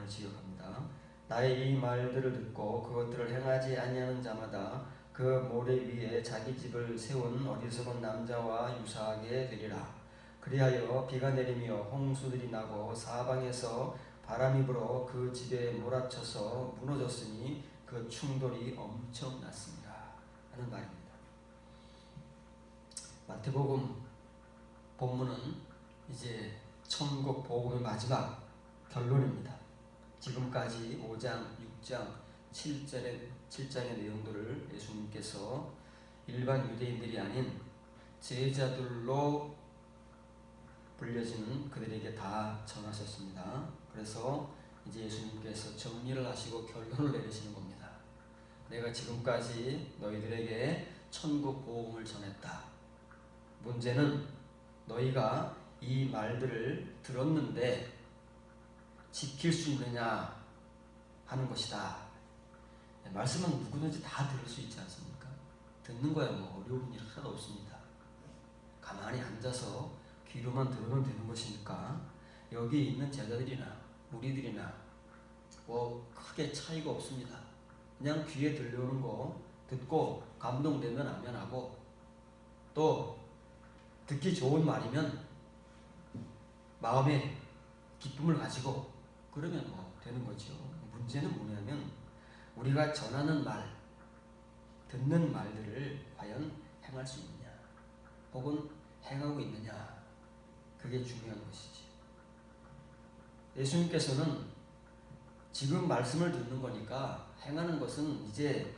말을 지역합니다. 나의 이 말들을 듣고 그것들을 행하지 아니하는 자마다 그 모래 위에 자기 집을 세운 어리석은 남자와 유사하게 되리라. 그리하여 비가 내리며 홍수들이 나고 사방에서 바람이 불어 그 집에 몰아쳐서 무너졌으니 그 충돌이 엄청났습니다. 하는 말입니다. 마태복음 본문은 이제 천국 복음의 마지막 결론입니다. 지금까지 5장, 6장, 7장의 내용들을 예수님께서 일반 유대인들이 아닌 제자들로 불려지는 그들에게 다 전하셨습니다. 그래서 이제 예수님께서 정리를 하시고 결론을 내리시는 겁니다. 내가 지금까지 너희들에게 천국 복음을 전했다. 문제는 너희가 이 말들을 들었는데 지킬 수 있느냐 하는 것이다. 말씀은 누구든지 다 들을 수 있지 않습니까? 듣는 거야 뭐 어려운 일 하나도 없습니다. 가만히 앉아서 귀로만 들으면 되는 것이니까 여기 있는 제자들이나 우리들이나 뭐 크게 차이가 없습니다. 그냥 귀에 들려오는 거 듣고 감동되면 아멘하고 또 듣기 좋은 말이면 마음에 기쁨을 가지고 그러면 뭐 되는 거죠. 문제는 뭐냐면 우리가 전하는 말, 듣는 말들을 과연 행할 수 있느냐 혹은 행하고 있느냐, 그게 중요한 것이지. 예수님께서는 지금 말씀을 듣는 거니까 행하는 것은 이제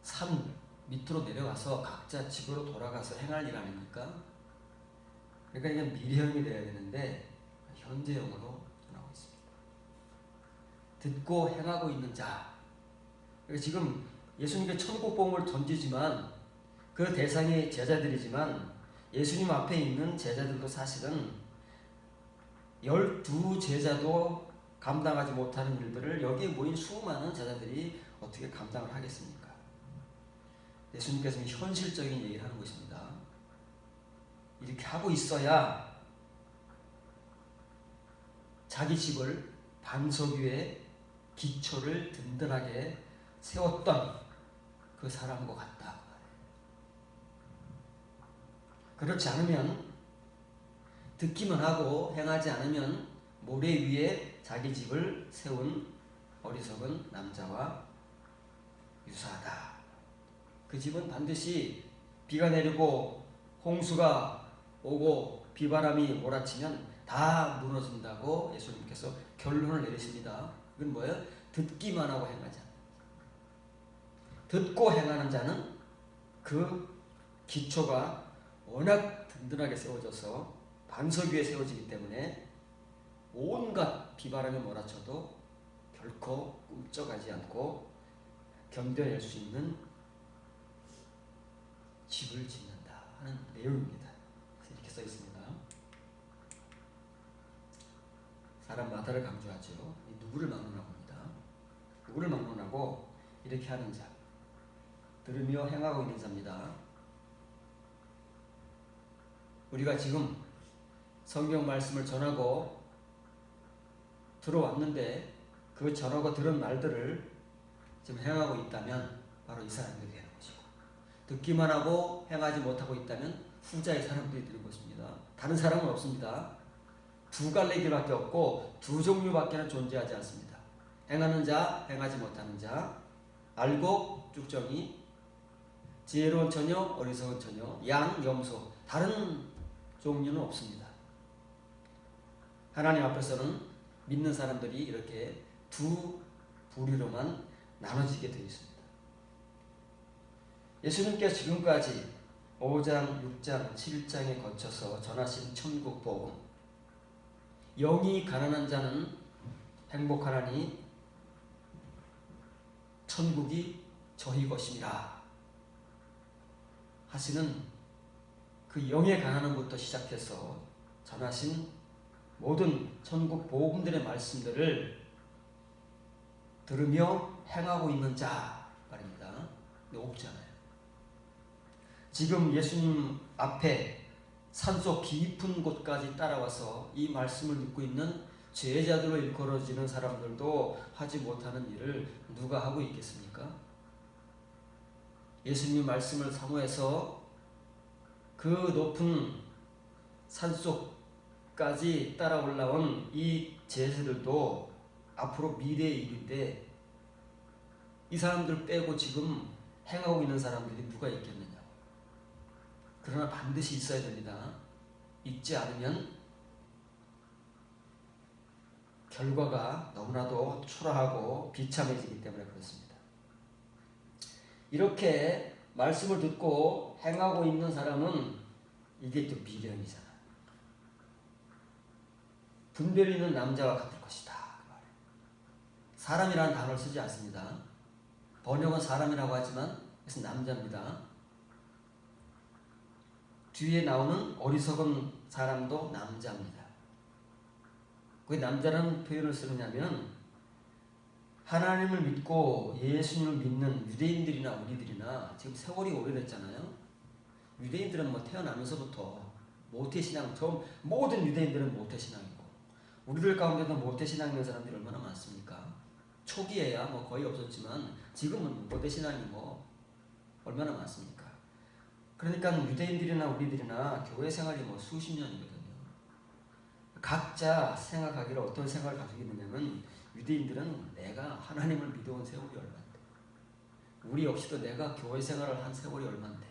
산 밑으로 내려가서 각자 집으로 돌아가서 행할 일 아닙니까? 그러니까 이게 미래형이 돼야 되는데 현재형으로 전하고 있습니다. 듣고 행하고 있는 자. 그러니까 지금 예수님께 천국 복음을 던지지만 그 대상이 제자들이지만 예수님 앞에 있는 제자들도 사실은 12제자도 감당하지 못하는 일들을 여기에 모인 수많은 제자들이 어떻게 감당을 하겠습니까? 예수님께서는 현실적인 얘기를 하는 것입니다. 이렇게 하고 있어야 자기 집을 반석 위에 기초를 든든하게 세웠던 그 사람과 같다. 그렇지 않으면 듣기만 하고 행하지 않으면 모래 위에 자기 집을 세운 어리석은 남자와 유사하다. 그 집은 반드시 비가 내리고 홍수가 오고 비바람이 몰아치면 다 무너진다고 예수님께서 결론을 내리십니다. 그건 뭐예요? 듣기만 하고 행하지 않는. 듣고 행하는 자는 그 기초가 워낙 든든하게 세워져서 반석 위에 세워지기 때문에 온갖 비바람이 몰아쳐도 결코 꿈쩍하지 않고 견뎌낼 수 있는 집을 짓는다 하는 내용입니다. 이렇게 써 있습니다. 사람마다를 강조하죠. 누구를 막론하고 합니다. 누구를 막론하고 이렇게 하는 자, 들으며 행하고 있는 자입니다. 우리가 지금 성경 말씀을 전하고 들어왔는데 그 전하고 들은 말들을 지금 행하고 있다면 바로 이 사람들이 되는 것이고, 듣기만 하고 행하지 못하고 있다면 후자의 사람들이 되는 것입니다. 다른 사람은 없습니다. 두 갈래 길밖에 없고 두 종류밖에는 존재하지 않습니다. 행하는 자, 행하지 못하는 자, 알곡, 쭉정이, 지혜로운 처녀, 어리석은 처녀, 양, 염소, 다른 종류는 없습니다. 하나님 앞에서는 믿는 사람들이 이렇게 두 부류로만 나눠지게 되어 있습니다. 예수님께서 지금까지 5장, 6장, 7장에 거쳐서 전하신 천국 복음, 영이 가난한 자는 행복하나니 천국이 저희 것입니다 하시는 그 영의 가난함부터 시작해서 전하신 모든 천국 복음들의 말씀들을 들으며 행하고 있는 자 말입니다. 근데 없잖아요. 지금 예수님 앞에 산속 깊은 곳까지 따라와서 이 말씀을 듣고 있는 제자들로 일컬어지는 사람들도 하지 못하는 일을 누가 하고 있겠습니까? 예수님 말씀을 사모해서 그 높은 산속까지 따라 올라온 이 제자들도 앞으로 미래의 일인데 이 사람들 빼고 지금 행하고 있는 사람들이 누가 있겠느냐. 그러나 반드시 있어야 됩니다. 있지 않으면 결과가 너무나도 초라하고 비참해지기 때문에 그렇습니다. 이렇게 말씀을 듣고 행하고 있는 사람은 이게 또 미련이잖아요. 분별 있는 남자와 같을 것이다. 사람이라는 단어를 쓰지 않습니다. 번역은 사람이라고 하지만 그것은 남자입니다. 뒤에 나오는 어리석은 사람도 남자입니다. 왜 남자라는 표현을 쓰느냐면 하나님을 믿고 예수님을 믿는 유대인들이나 우리들이나 지금 세월이 오래됐잖아요. 유대인들은 뭐 태어나면서부터 모태신앙, 모든 유대인들은 모태신앙이고 우리들 가운데도 모태신앙 있는 사람들이 얼마나 많습니까? 초기에야 뭐 거의 없었지만 지금은 모태신앙이 뭐 얼마나 많습니까? 그러니까 유대인들이나 우리들이나 교회 생활이 뭐 수십 년이거든요. 각자 생각하기를 어떤 생각을 가지고 있느냐면 유대인들은 내가 하나님을 믿어온 세월이 얼마인데 우리 역시도 내가 교회 생활을 한 세월이 얼마인데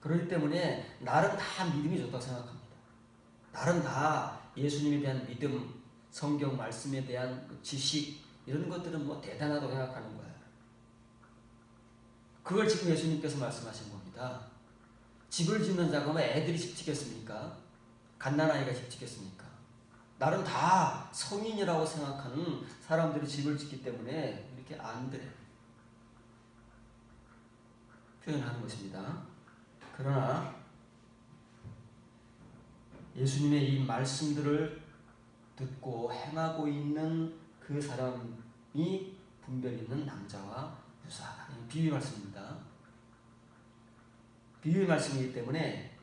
그렇기 때문에 나름 다 믿음이 좋다고 생각합니다. 나름 다 예수님에 대한 믿음, 성경 말씀에 대한 지식 이런 것들은 뭐 대단하다고 생각하는 거예요. 그걸 지금 예수님께서 말씀하신 겁니다. 집을 짓는 자가 애들이 집 짓겠습니까? 갓난아이가 집 짓겠습니까? 나름 다 성인이라고 생각하는 사람들이 집을 짓기 때문에 이렇게 안드레 표현하는 것입니다. 그러나 예수님의 이 말씀들을 듣고 행하고 있는 그 사람이 분별 있는 남자와 유사하다. 비유의 말씀입니다. 비유의 말씀이기 때문에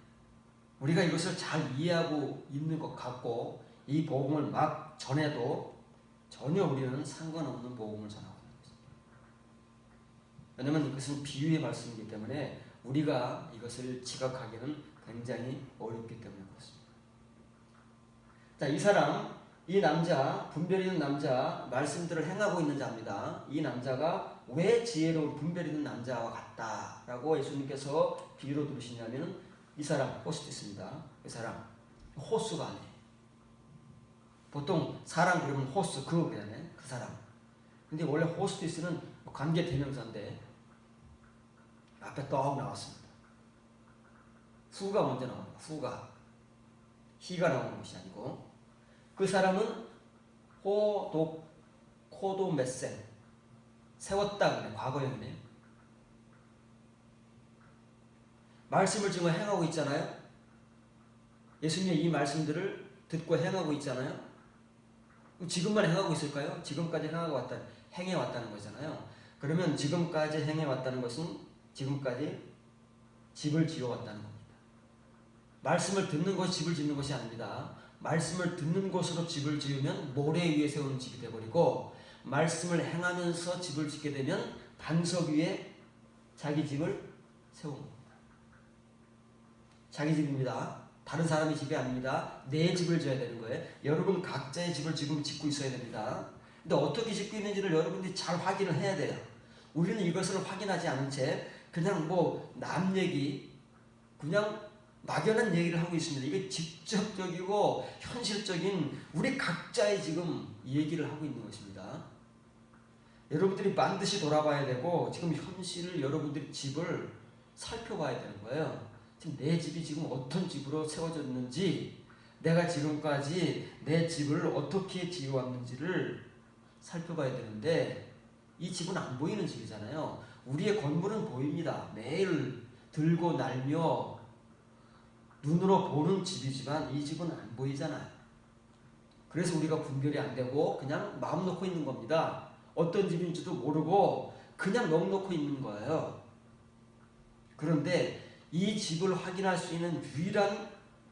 우리가 이것을 잘 이해하고 있는 것 같고 이 복음을 막 전해도 전혀 우리는 상관없는 복음을 전하고 있는 것입니다. 왜냐하면 이것은 비유의 말씀이기 때문에 우리가 이것을 지각하기는 굉장히 어렵기 때문에 그렇습니다. 자, 이 사람, 이 남자, 분별 있는 남자, 말씀들을 행하고 있는 자입니다. 이 남자가 왜 지혜로운 분별 있는 남자와 같다라고 예수님께서 비유로 들으시냐면 이 사람 호스티스입니다. 이 사람 호수가 아니에요. 보통 사람 그러면 호스 그러잖아요. 그 사람. 근데 원래 호스티스는 관계 대명사인데 앞에 떡 나왔습니다. 후가 먼저 나옵니다. 후가 히가 나오는 것이 아니고 그 사람은 코도메센 세웠다 그래 과거형이네요. 말씀을 지금 행하고 있잖아요. 예수님의 이 말씀들을 듣고 행하고 있잖아요. 지금만 행하고 있을까요? 지금까지 행해왔다는 거잖아요. 그러면 지금까지 행해왔다는 것은 지금까지 집을 지어왔다는 겁니다. 말씀을 듣는 것이 집을 짓는 것이 아닙니다. 말씀을 듣는 것으로 집을 지으면 모래 위에 세우는 집이 되어버리고 말씀을 행하면서 집을 짓게 되면 반석 위에 자기 집을 세우는 겁니다. 자기 집입니다. 다른 사람의 집이 아닙니다. 내 집을 지어야 되는 거예요. 여러분 각자의 집을 지금 짓고 있어야 됩니다. 근데 어떻게 짓고 있는지를 여러분들이 잘 확인을 해야 돼요. 우리는 이것을 확인하지 않은 채 그냥 뭐 남 얘기, 그냥 막연한 얘기를 하고 있습니다. 이게 직접적이고 현실적인 우리 각자의 지금 얘기를 하고 있는 것입니다. 여러분들이 반드시 돌아봐야 되고 지금 현실을 여러분들이 집을 살펴봐야 되는 거예요. 지금 내 집이 지금 어떤 집으로 세워졌는지 내가 지금까지 내 집을 어떻게 지어왔는지를 살펴봐야 되는데 이 집은 안 보이는 집이잖아요. 우리의 건물은 보입니다. 매일 들고 날며 눈으로 보는 집이지만 이 집은 안 보이잖아요. 그래서 우리가 분별이 안 되고 그냥 마음 놓고 있는 겁니다. 어떤 집인지도 모르고 그냥 넋놓고 있는 거예요. 그런데 이 집을 확인할 수 있는 유일한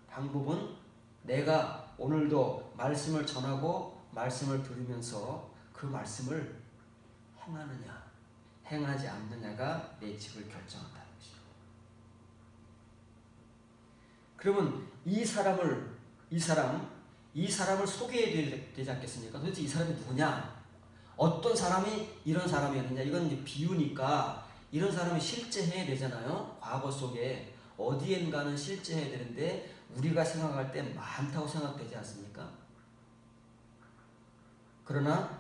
방법은 내가 오늘도 말씀을 전하고 말씀을 들으면서 그 말씀을 행하느냐 행하지 않느냐가 내 집을 결정한다는 것이죠. 그러면 이 사람을 소개해야 되지 않겠습니까? 도대체 이 사람이 누구냐? 어떤 사람이 이런 사람이었느냐? 이건 이제 비유니까 이런 사람이 실제해야 되잖아요. 과거 속에 어디엔가는 실제해야 되는데 우리가 생각할 때 많다고 생각되지 않습니까? 그러나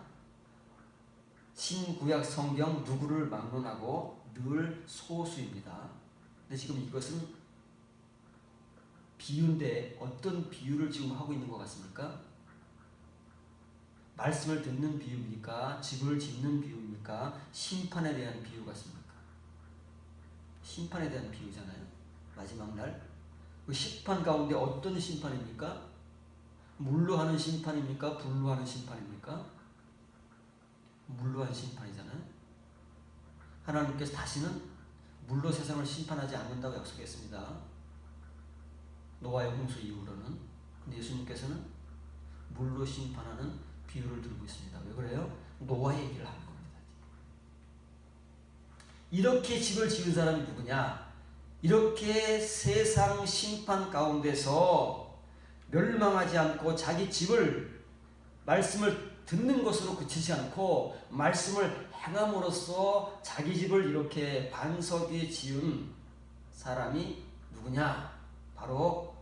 신구약 성경 누구를 막론하고 늘 소수입니다. 근데 지금 이것은 비유인데 어떤 비유를 지금 하고 있는 것 같습니까? 말씀을 듣는 비유입니까? 집을 짓는 비유입니까? 심판에 대한 비유 같습니까? 심판에 대한 비유잖아요. 마지막 날. 그 심판 가운데 어떤 심판입니까? 물로 하는 심판입니까? 불로 하는 심판입니까? 물로 하는 심판이잖아요. 하나님께서 다시는 물로 세상을 심판하지 않는다고 약속했습니다. 노아의 홍수 이후로는. 근데 예수님께서는 물로 심판하는 비유를 들고 있습니다. 왜 그래요? 노아의 얘기를 하는 겁니다. 이렇게 집을 지은 사람이 누구냐? 이렇게 세상 심판 가운데서 멸망하지 않고 자기 집을 말씀을 듣는 것으로 그치지 않고 말씀을 행함으로써 자기 집을 이렇게 반석 위에 지은 사람이 누구냐? 바로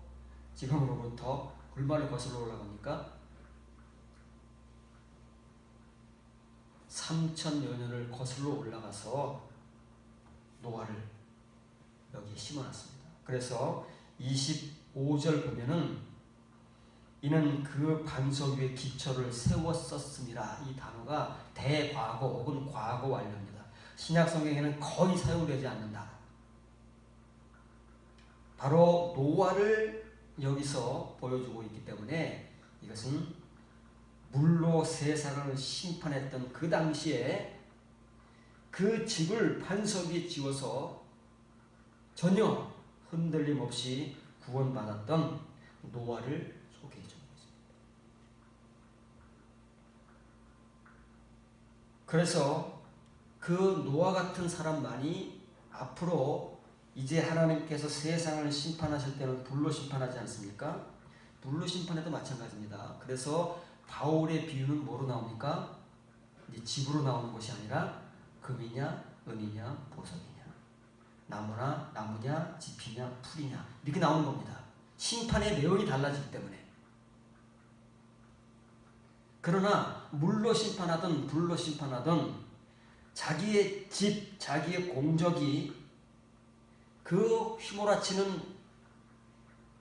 지금으로부터 불말을 거슬러 올라가니까 3000여 년을 거슬러 올라가서 노아를 여기에 심어놨습니다. 그래서 25절 보면은 이는 그 반석 위에 기초를 세웠었음이라. 이 단어가 대과거 혹은 과거 완료입니다. 신약 성경에는 거의 사용되지 않는 단어. 바로 노아를 여기서 보여주고 있기 때문에 이것은 물로 세상을 심판했던 그 당시에 그 집을 반석 위에 지어서 전혀 흔들림 없이 구원받았던 노아를 소개해 주고 있습니다. 그래서 그 노아 같은 사람만이 앞으로 이제 하나님께서 세상을 심판하실 때는 불로 심판하지 않습니까? 불로 심판해도 마찬가지입니다. 그래서 바울의 비유는 뭐로 나옵니까? 이제 집으로 나오는 것이 아니라 금이냐, 은이냐, 보석이냐, 나무냐, 짚이냐, 풀이냐 이렇게 나오는 겁니다. 심판의 내용이 달라지기 때문에. 그러나 물로 심판하든 불로 심판하든 자기의 집, 자기의 공적이 그 휘몰아치는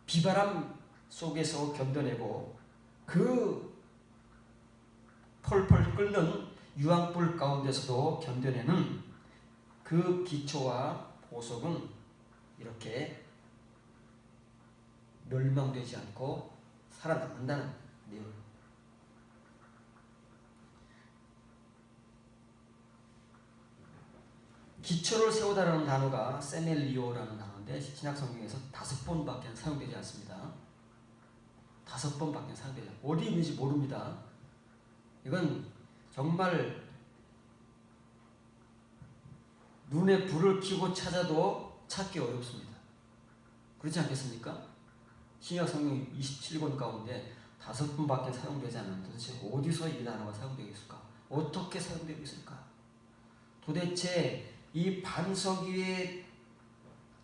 비바람 속에서 견뎌내고 그 펄펄 끓는 유황불 가운데서도 견뎌내는 그 기초와 보석은 이렇게 멸망되지 않고 살아남는다는 내용. 기초를 세우다라는 단어가 세멜리오라는 단어인데 신약 성경에서 5번밖에 사용되지 않습니다. 5번밖에 사용되지 않습니다. 어디 있는지 모릅니다. 이건 정말 눈에 불을 켜고 찾아도 찾기 어렵습니다. 그렇지 않겠습니까? 신약 성경 27권 가운데 5번밖에 사용되지 않는데 도대체 어디서 이 단어가 사용되고 있을까? 어떻게 사용되고 있을까? 도대체 이 반석 위에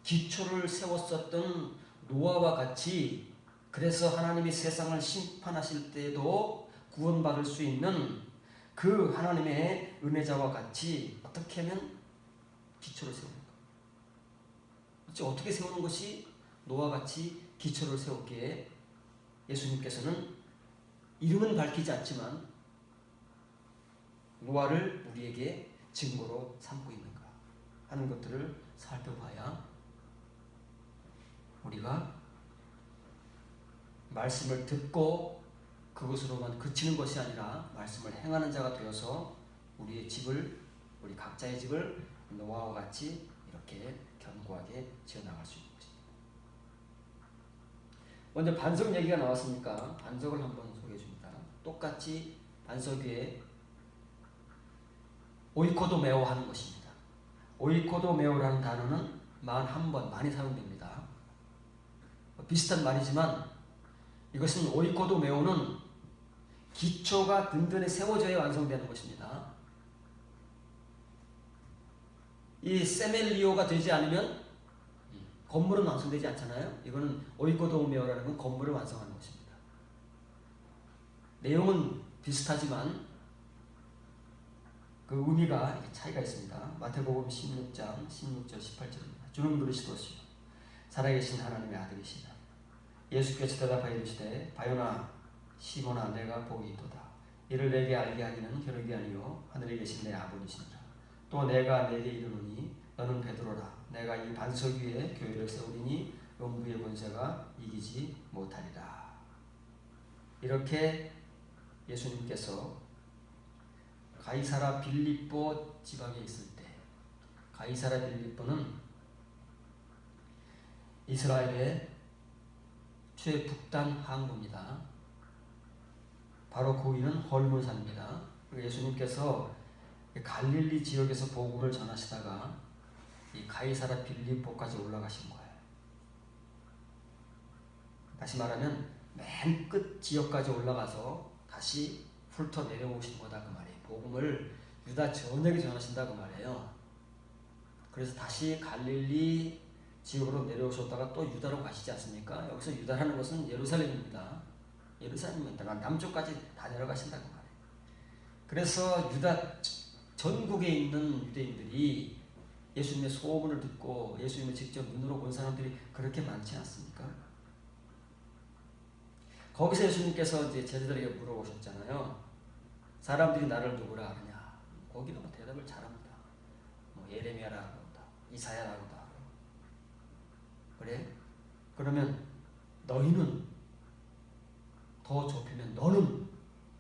기초를 세웠었던 노아와 같이 그래서 하나님이 세상을 심판하실 때도 구원받을 수 있는 그 하나님의 은혜자와 같이 어떻게 하면 기초를 세웁니까? 어떻게 세우는 것이 노아와 같이 기초를 세웠기에 예수님께서는 이름은 밝히지 않지만 노아를 우리에게 증거로 삼고 있는가 하는 것들을 살펴봐야 우리가 말씀을 듣고 그것으로만 그치는 것이 아니라 말씀을 행하는 자가 되어서 우리의 집을, 우리 각자의 집을 노아와 같이 이렇게 견고하게 지어나갈 수 있는 것입니다. 먼저 반석 얘기가 나왔으니까 반석을 한번 소개해 줍니다. 똑같이 반석 위에 오이코도메오 하는 것입니다. 오이코도메오라는 단어는 41번 많이 사용됩니다. 비슷한 말이지만 이것은 오이코도메오는 기초가 든든히 세워져야 완성되는 것입니다. 이 세멜리오가 되지 않으면 건물은 완성되지 않잖아요. 이거는 오이코도메오라는 건 건물을 완성하는 것입니다. 내용은 비슷하지만 그 의미가 차이가 있습니다. 마태복음 16장 16절 18절입니다. 주는 그리스도시요 살아계신 하나님의 아들이시다. 예수께서 대답하여 이르시되 바요나 시몬아 내가 복이 있도다. 이를 내게 알게 하기는 혈육이 아니요 하늘에 계신 내 아버지시니라. 또 내가 내게 이르노니 너는 베드로라. 내가 이 반석 위에 교회를 세우리니 음부의 권세가 이기지 못하리라. 이렇게 예수님께서 가이사라 빌립보 지방에 있을 때, 가이사라 빌립보는 이스라엘의 최북단 항구입니다. 바로 그 위는 헐몬산입니다. 예수님께서 갈릴리 지역에서 복음을 전하시다가 이 가이사라 빌립보까지 올라가신 거예요. 다시 말하면 맨 끝 지역까지 올라가서 다시 훑어 내려오신 거다 그 말이에요. 복음을 유다 전역에 전하신다 그 말이에요. 그래서 다시 갈릴리 지역으로 내려오셨다가 또 유다로 가시지 않습니까? 여기서 유다라는 것은 예루살렘입니다. 예루살렘입니다. 남쪽까지 다 내려가신다 그 말이에요. 그래서 유다 전국에 있는 유대인들이 예수님의 소문을 듣고 예수님을 직접 눈으로 본 사람들이 그렇게 많지 않습니까? 거기서 예수님께서 이제 제자들에게 물어보셨잖아요. 사람들이 나를 누구라 하느냐? 거기는 뭐 대답을 잘합니다. 뭐 예레미야라고 한다. 이사야라고 한다. 그래? 그러면 너희는 더 좁히면 너는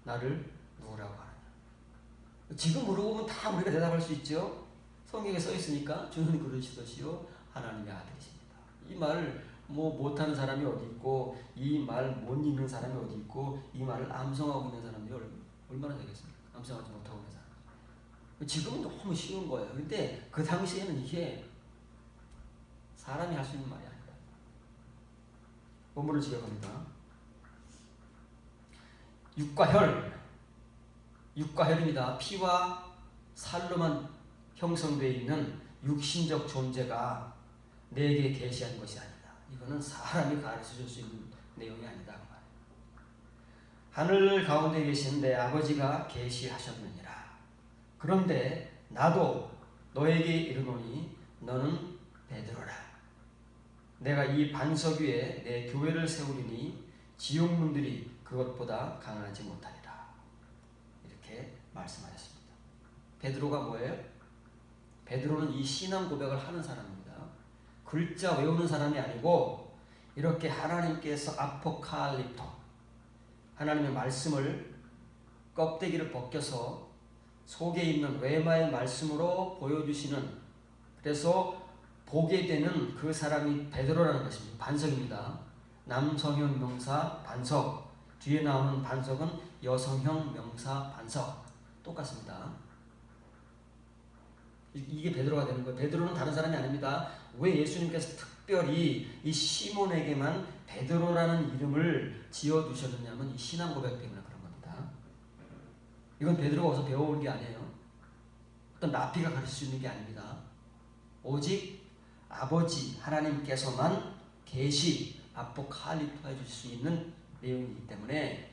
나를 누구라고 하느냐? 지금 물어보면 다 우리가 대답할 수 있죠. 성경에 써 있으니까 주는 그러시듯이요 하나님의 아들이십니다. 이 말을 뭐 못하는 사람이 어디 있고 이 말 못 읽는 사람이 어디 있고 이 말을 암송하고 있는 사람들이 얼마나 되겠습니까? 암송하지 못하고 있는 사람. 지금은 너무 쉬운 거예요. 근데 그 당시에는 이게 사람이 할 수 있는 말이 아니다. 본문을 지적합니다. 육과혈입니다. 피와 살로만 형성되어 있는 육신적 존재가 내게 계시한 것이 아니다. 이거는 사람이 가르쳐줄 수 있는 내용이 아니다. 하늘 가운데 계신 내 아버지가 계시하셨느니라. 그런데 나도 너에게 이르노니 너는 베드로라. 내가 이 반석 위에 내 교회를 세우리니 지옥문들이 그것보다 강하지 못하리라. 이렇게 말씀하셨습니다. 베드로가 뭐예요? 베드로는 이 신앙 고백을 하는 사람입니다. 글자 외우는 사람이 아니고 이렇게 하나님께서 아포칼립토 하나님의 말씀을 껍데기를 벗겨서 속에 있는 레마의 말씀으로 보여주시는, 그래서 보게 되는 그 사람이 베드로라는 것입니다. 반석입니다. 남성형 명사 반석, 뒤에 나오는 반석은 여성형 명사 반석, 똑같습니다. 이게 베드로가 되는 거예요. 베드로는 다른 사람이 아닙니다. 왜 예수님께서 특별히 이 시몬에게만 베드로라는 이름을 지어두셨느냐면 이 신앙 고백 때문에 그런 겁니다. 이건 베드로가 어디서 배워온 게 아니에요. 어떤 라피가 가르칠 수 있는 게 아닙니다. 오직 아버지 하나님께서만 계시 아포칼립토 해주실 수 있는 내용이기 때문에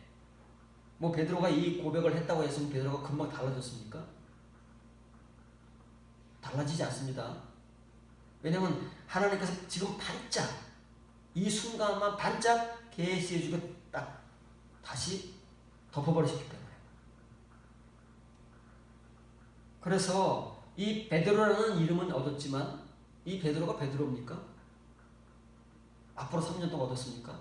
뭐 베드로가 이 고백을 했다고 했으면 베드로가 금방 달라졌습니까? 달라지지 않습니다. 왜냐하면 하나님께서 지금 반짝 이 순간만 반짝 계시해주고 딱 다시 덮어버리셨기 때문에. 그래서 이 베드로라는 이름은 얻었지만 이 베드로가 베드로입니까? 앞으로 3년 동안 얻었습니까?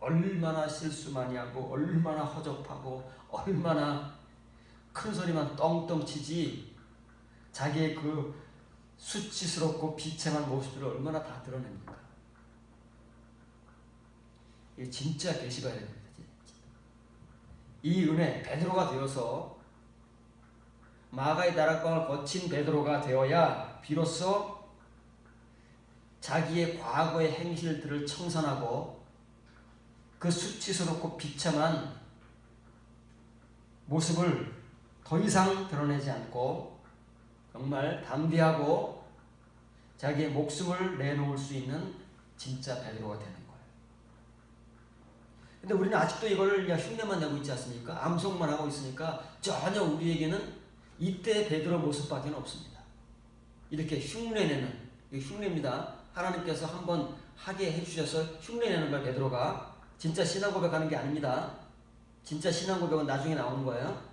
얼마나 실수 많이 하고 얼마나 허접하고 얼마나 큰 소리만 떵떵 치지 자기의 그 수치스럽고 비참한 모습들을 얼마나 다 드러냅니까? 이게 진짜 계시봐야 됩니다. 이 은혜, 베드로가 되어서 마가의 다락방을 거친 베드로가 되어야 비로소 자기의 과거의 행실들을 청산하고 그 수치스럽고 비참한 모습을 더 이상 드러내지 않고 정말 담대하고 자기의 목숨을 내놓을 수 있는 진짜 베드로가 되는 거예요. 근데 우리는 아직도 이걸 그냥 흉내만 내고 있지 않습니까? 암송만 하고 있으니까 전혀 우리에게는 이때 베드로 모습밖에 없습니다. 이렇게 흉내내는, 이게 흉내입니다. 하나님께서 한번 하게 해주셔서 흉내내는 거예요. 베드로가 진짜 신앙 고백하는 게 아닙니다. 진짜 신앙 고백은 나중에 나오는 거예요.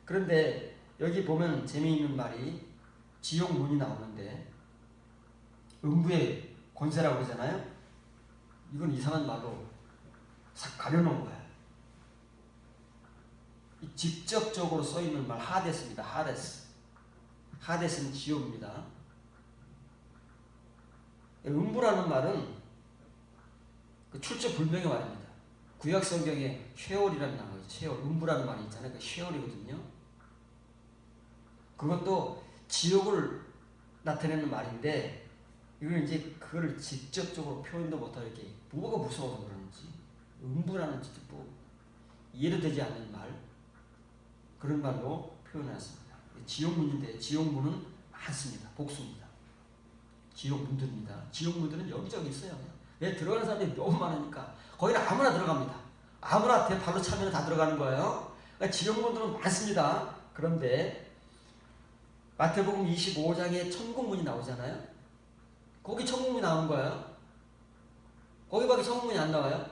그런데 여기 보면 재미있는 말이 지옥문이 나오는데 음부의 권세라고 그러잖아요. 이건 이상한 말로 싹 가려놓은 거예요. 직접적으로 써있는 말 하데스입니다. 하데스. 하데스는 지옥입니다. 음부라는 말은 출처 불명의 말입니다. 구약 성경에 쉐올이라는 단어가 있죠. 쉐올, 음부라는 말이 있잖아요. 그 쉐올이거든요. 그것도 지옥을 나타내는 말인데 이걸 이제 그거를 직접적으로 표현도 못하고 이렇게 뭐가 무서워서 그러는지 음부라는 진짜 뭐 이해도 되지 않는 말 그런 말로 표현했습니다. 지옥문인데 지옥문은 많습니다. 복수입니다. 지옥문들입니다. 지옥문들은 여기저기 있어요. 왜 들어가는 사람들이 너무 많으니까 거기는 아무나 들어갑니다. 아무나 발로 차면 다 들어가는 거예요. 그러니까 지옥문들은 많습니다. 그런데 마태복음 25장에 천국문이 나오잖아요. 거기 천국문이 나오는 거예요. 거기밖에 천국문이 안 나와요.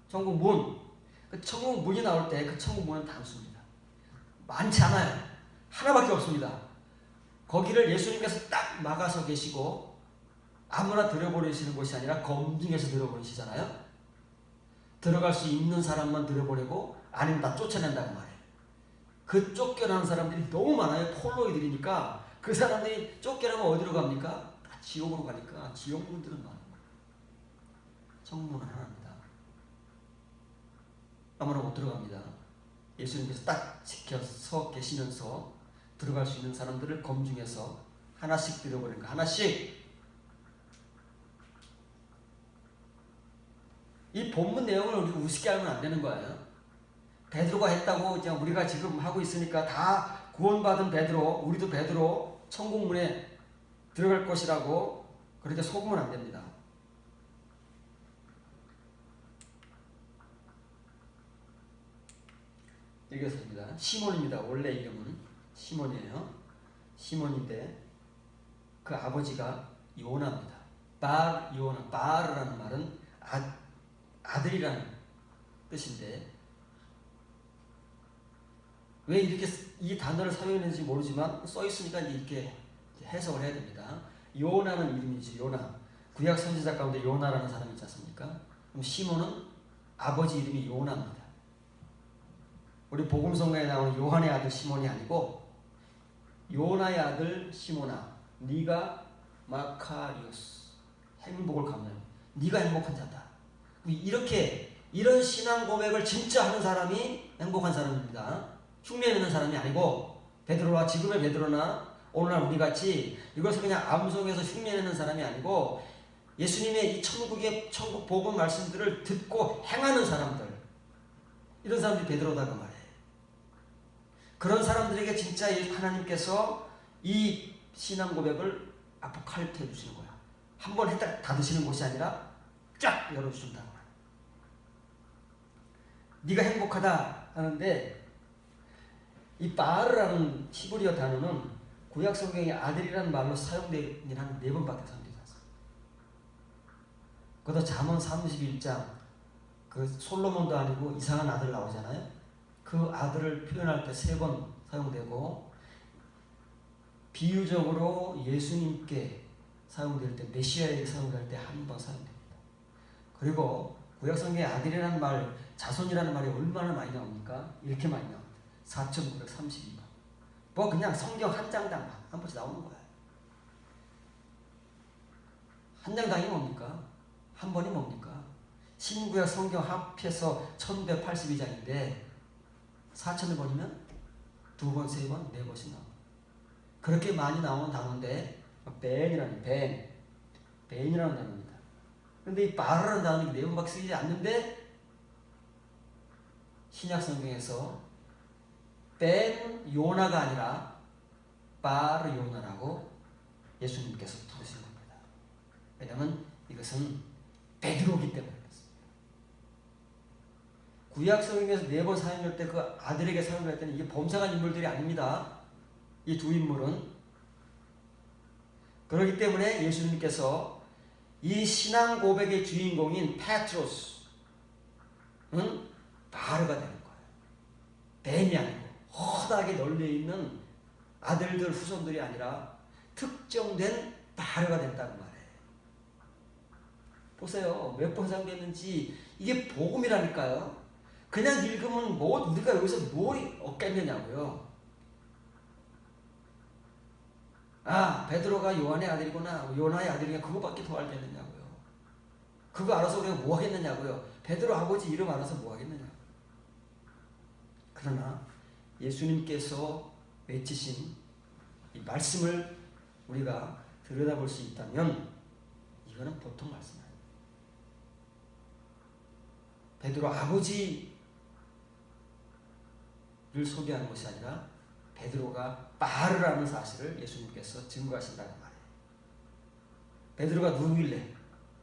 천국문. 그 천국문이 나올 때 그 천국문은 단수입니다. 많지 않아요. 하나밖에 없습니다. 거기를 예수님께서 딱 막아서 계시고 아무나 들어버리시는 곳이 아니라 검증해서 들어버리시잖아요. 들어갈 수 있는 사람만 들어버리고 아니면 다 쫓아낸다고 말해요. 그 쫓겨나는 사람들이 너무 많아요. 폴로이들이니까 그 사람들이 쫓겨나면 어디로 갑니까? 다 지옥으로 가니까 지옥문들은 많은 거예요. 천국문은 하나입니다. 아무나 못 들어갑니다. 예수님께서 딱 지켜서 계시면서 들어갈 수 있는 사람들을 검증해서 하나씩 들어버리는 거. 하나씩. 이 본문 내용을 우리가 우습게 알면 안 되는 거예요. 베드로가 했다고 그냥 우리가 지금 하고 있으니까 다 구원받은 베드로, 우리도 베드로 천국문에 들어갈 것이라고 그렇게 속으면 안 됩니다. 읽겠습니다. 시몬입니다. 원래 이름은 시몬이에요. 시몬인데 그 아버지가 요나입니다. 발 요나. 발이라는 말은 아들이라는 뜻인데 왜 이렇게 이 단어를 사용했는지 모르지만 써 있으니까 이렇게 해석을 해야 됩니다. 요나는 이름이지. 요나. 구약 선지자 가운데 요나라는 사람이 있지 않습니까? 그럼 시몬은 아버지 이름이 요나입니다. 우리 복음성가에 나오는 요한의 아들 시몬이 아니고 요나의 아들 시몬아, 네가 마카리오스, 행복을 감는, 네가 행복한 자다. 이렇게 이런 신앙 고백을 진짜 하는 사람이 행복한 사람입니다. 흉내내는 사람이 아니고 베드로와 지금의 베드로나 오늘날 우리같이 이것을 그냥 암송해서 흉내내는 사람이 아니고 예수님의 이 천국 복음 말씀들을 듣고 행하는 사람들, 이런 사람들이 베드로다 그 말이에요. 그런 사람들에게 진짜 하나님께서 이 신앙 고백을 아포칼립트 해주시는 거야. 한번 했다 닫으시는 곳이 아니라 쫙 열어주신다고. 네가 행복하다 하는데 이 바르라는 히브리어 단어는 구약 성경에 아들이라는 말로 사용되긴 한 4번밖에 사용되지 않습니다. 그것도 잠언 31장 그 솔로몬도 아니고 이상한 아들 나오잖아요. 그 아들을 표현할 때 3번 사용되고 비유적으로 예수님께 사용될 때 메시아에게 사용될 때 1번 사용됩니다. 그리고 구약 성경에 아들이라는 말, 자손이라는 말이 얼마나 많이 나옵니까? 이렇게 많이 나옵니다. 4,932번. 뭐 그냥 성경 한 장당 한 번씩 나오는 거예요. 한 장당이 뭡니까? 한 번이 뭡니까? 신구약 성경 합해서 1182장인데 4,000을 번이면 2번, 3번, 4번씩 나옵니다. 그렇게 많이 나오는 단어인데 벤이라는 벤이라는 단어입니다. 그런데 이 바르라는 단어는 4번밖에 쓰이지 않는데 신약 성경에서 벤 요나가 아니라 바르 요나라고 예수님께서 부르신 겁니다. 왜냐하면 이것은 베드로기 때문에 그렇습니다. 구약 성경에서 4번 사용할 때 그 아들에게 사용할 때는 이게 범상한 인물들이 아닙니다. 이 두 인물은. 그렇기 때문에 예수님께서 이 신앙 고백의 주인공인 페트로스는 바르가 되는 거예요. 벤이 아니고 허다하게 널려있는 아들들 후손들이 아니라 특정된 바르가 된다는 말이에요. 보세요. 몇 번 사용됐는지. 이게 복음이라니까요. 그냥 읽으면 뭐 우리가 여기서 뭘 얻겠느냐고요. 아, 베드로가 요한의 아들이구나, 요나의 아들이구나, 그거밖에 더 알겠느냐고요. 그거 알아서 우리가 뭐 하겠느냐고요. 베드로 아버지 이름 알아서 뭐 하겠느냐고요. 그러나 예수님께서 외치신 이 말씀을 우리가 들여다볼 수 있다면 이거는 보통 말씀 아니에요. 베드로 아버지를 소개하는 것이 아니라 베드로가 바르라는 사실을 예수님께서 증거하신다는 말이에요. 베드로가 누구길래?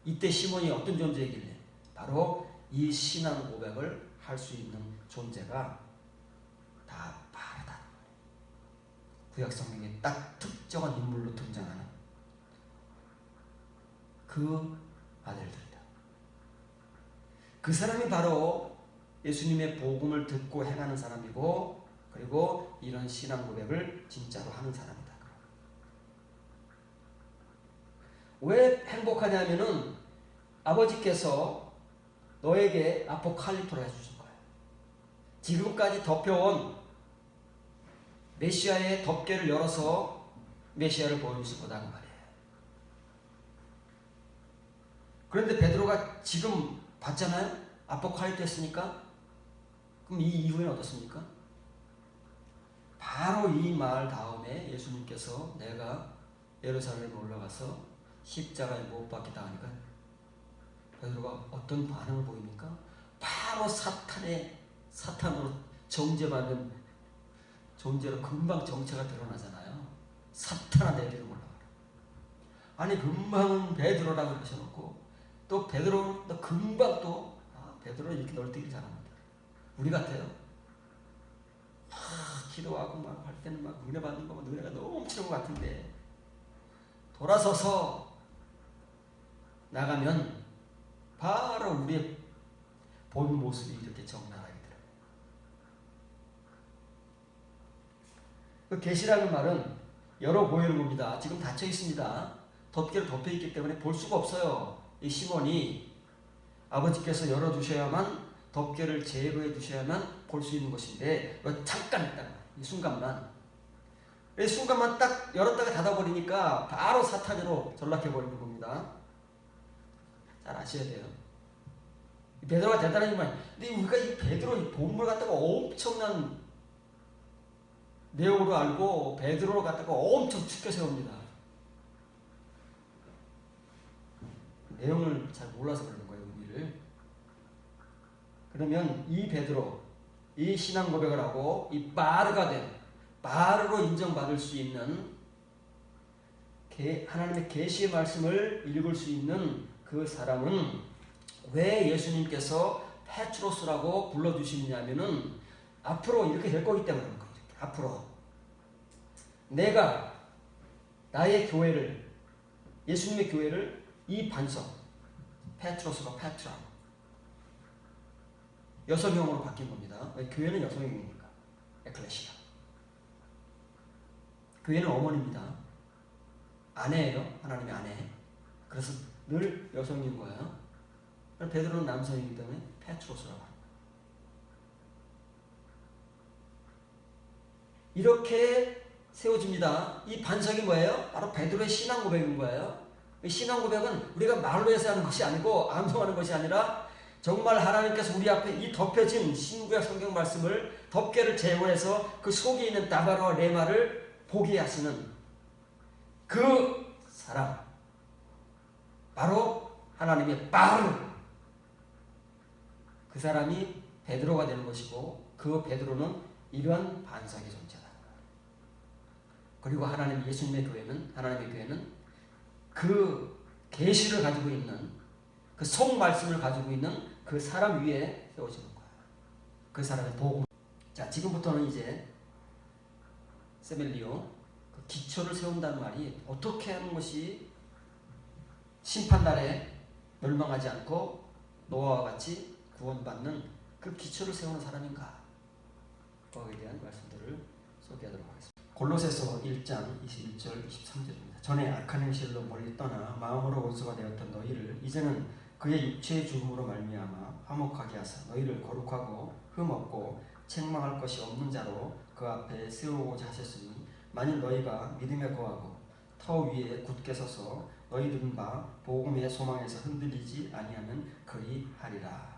이때 시몬이 어떤 존재이길래? 바로 이 신앙 고백을 할 수 있는 존재가 다 바르다는 거예요. 구약 성경에 딱 특정한 인물로 등장하는 그 아들들이다. 그 사람이 바로 예수님의 복음을 듣고 행하는 사람이고, 그리고 이런 신앙 고백을 진짜로 하는 사람이다. 왜 행복하냐면은 아버지께서 너에게 아포칼립토를 해주신 거예요. 지금까지 덮여온 메시아의 덮개를 열어서 메시아를 보여주신 거다 그 말이에요. 그런데 베드로가 지금 봤잖아요. 아포칼립토 했으니까. 그럼 이 이후에는 어떻습니까? 바로 이 말 다음에 예수님께서 내가 예루살렘에 올라가서 십자가에 못 박히다 하니까 베드로가 어떤 반응을 보입니까? 바로 사탄으로 정죄받는 존재로 금방 정체가 드러나잖아요. 사탄아 내 뒤로 올라가라. 아니 금방은 베드로라고 그러셔놓고 또 베드로 또 금방 또 베드로는 이렇게 널뛰기 잘합니다. 우리 같아요. 기도하고 막 할 때는 막 은혜 받는 거 은혜가 너무 넘치는 것 같은데 돌아서서 나가면 바로 우리의 본 모습이 이렇게 적나라하게 들어요. 그 계시라는 말은 열어 보이는 겁니다. 지금 닫혀 있습니다. 덮개로 덮여 있기 때문에 볼 수가 없어요. 이 시몬이 아버지께서 열어주셔야만, 덮개를 제거해 주셔야만 볼 수 있는 것인데 잠깐 있다. 이 순간만. 이 순간만 딱 열었다가 닫아버리니까 바로 사탄으로 전락해버리는 겁니다. 잘 아셔야 돼요. 베드로가 대단한 인물. 근데 우리가 이 베드로 이 본물 갖다가 엄청난 내용으로 알고 베드로를 갖다가 엄청 축켜 세웁니다. 내용을 잘 몰라서 그러는 거예요, 의미를. 그러면 이 베드로, 이 신앙 고백을 하고 이 바르가 된, 바르로 인정받을 수 있는 하나님의 계시의 말씀을 읽을 수 있는 그 사람은 왜 예수님께서 페트로스라고 불러주시느냐면은 앞으로 이렇게 될 거기 때문에 그런 거예요. 앞으로 내가 나의 교회를, 예수님의 교회를 이 반석 페트로스가 페트라 여성형으로 바뀐 겁니다. 교회는 여성형이니까. 에클레시아. 교회는 어머니입니다. 아내예요. 하나님의 아내. 그래서 늘 여성인 거예요. 베드로는 남성이기 때문에 페트로스라고 합니다. 이렇게 세워집니다. 이 반석이 뭐예요? 바로 베드로의 신앙 고백인 거예요. 신앙 고백은 우리가 말로 해서 하는 것이 아니고 암송하는 것이 아니라 정말 하나님께서 우리 앞에 이 덮여진 신구약 성경 말씀을 덮개를 제거해서 그 속에 있는 다바라와 레마를 보게 하시는 그 사람, 바로 하나님의 바르, 그 사람이 베드로가 되는 것이고, 그 베드로는 이러한 반석의 존재다. 그리고 하나님의 교회는 그 계시를 가지고 있는, 그 속 말씀을 가지고 있는 그 사람 위에 세워지는 거예요. 그 사람의 복음. 자, 지금부터는 이제 세멜리오, 그 기초를 세운다는 말이 어떻게 하는 것이 심판날에 멸망하지 않고 노아와 같이 구원받는 그 기초를 세우는 사람인가? 거기에 대한 말씀들을 소개하도록 하겠습니다. 골로새서 1장 21절 23절입니다. 전에 악한 행실로 멀리 떠나 마음으로 원수가 되었던 너희를 이제는 그의 육체의 죽음으로 말미암아 화목하게 하사 너희를 거룩하고 흠없고 책망할 것이 없는 자로 그 앞에 세우고자 하셨으니, 만일 너희가 믿음에 거하고 터 위에 굳게 서서 너희 들은 바 복음의 소망에서 흔들리지 아니하면 그리하리라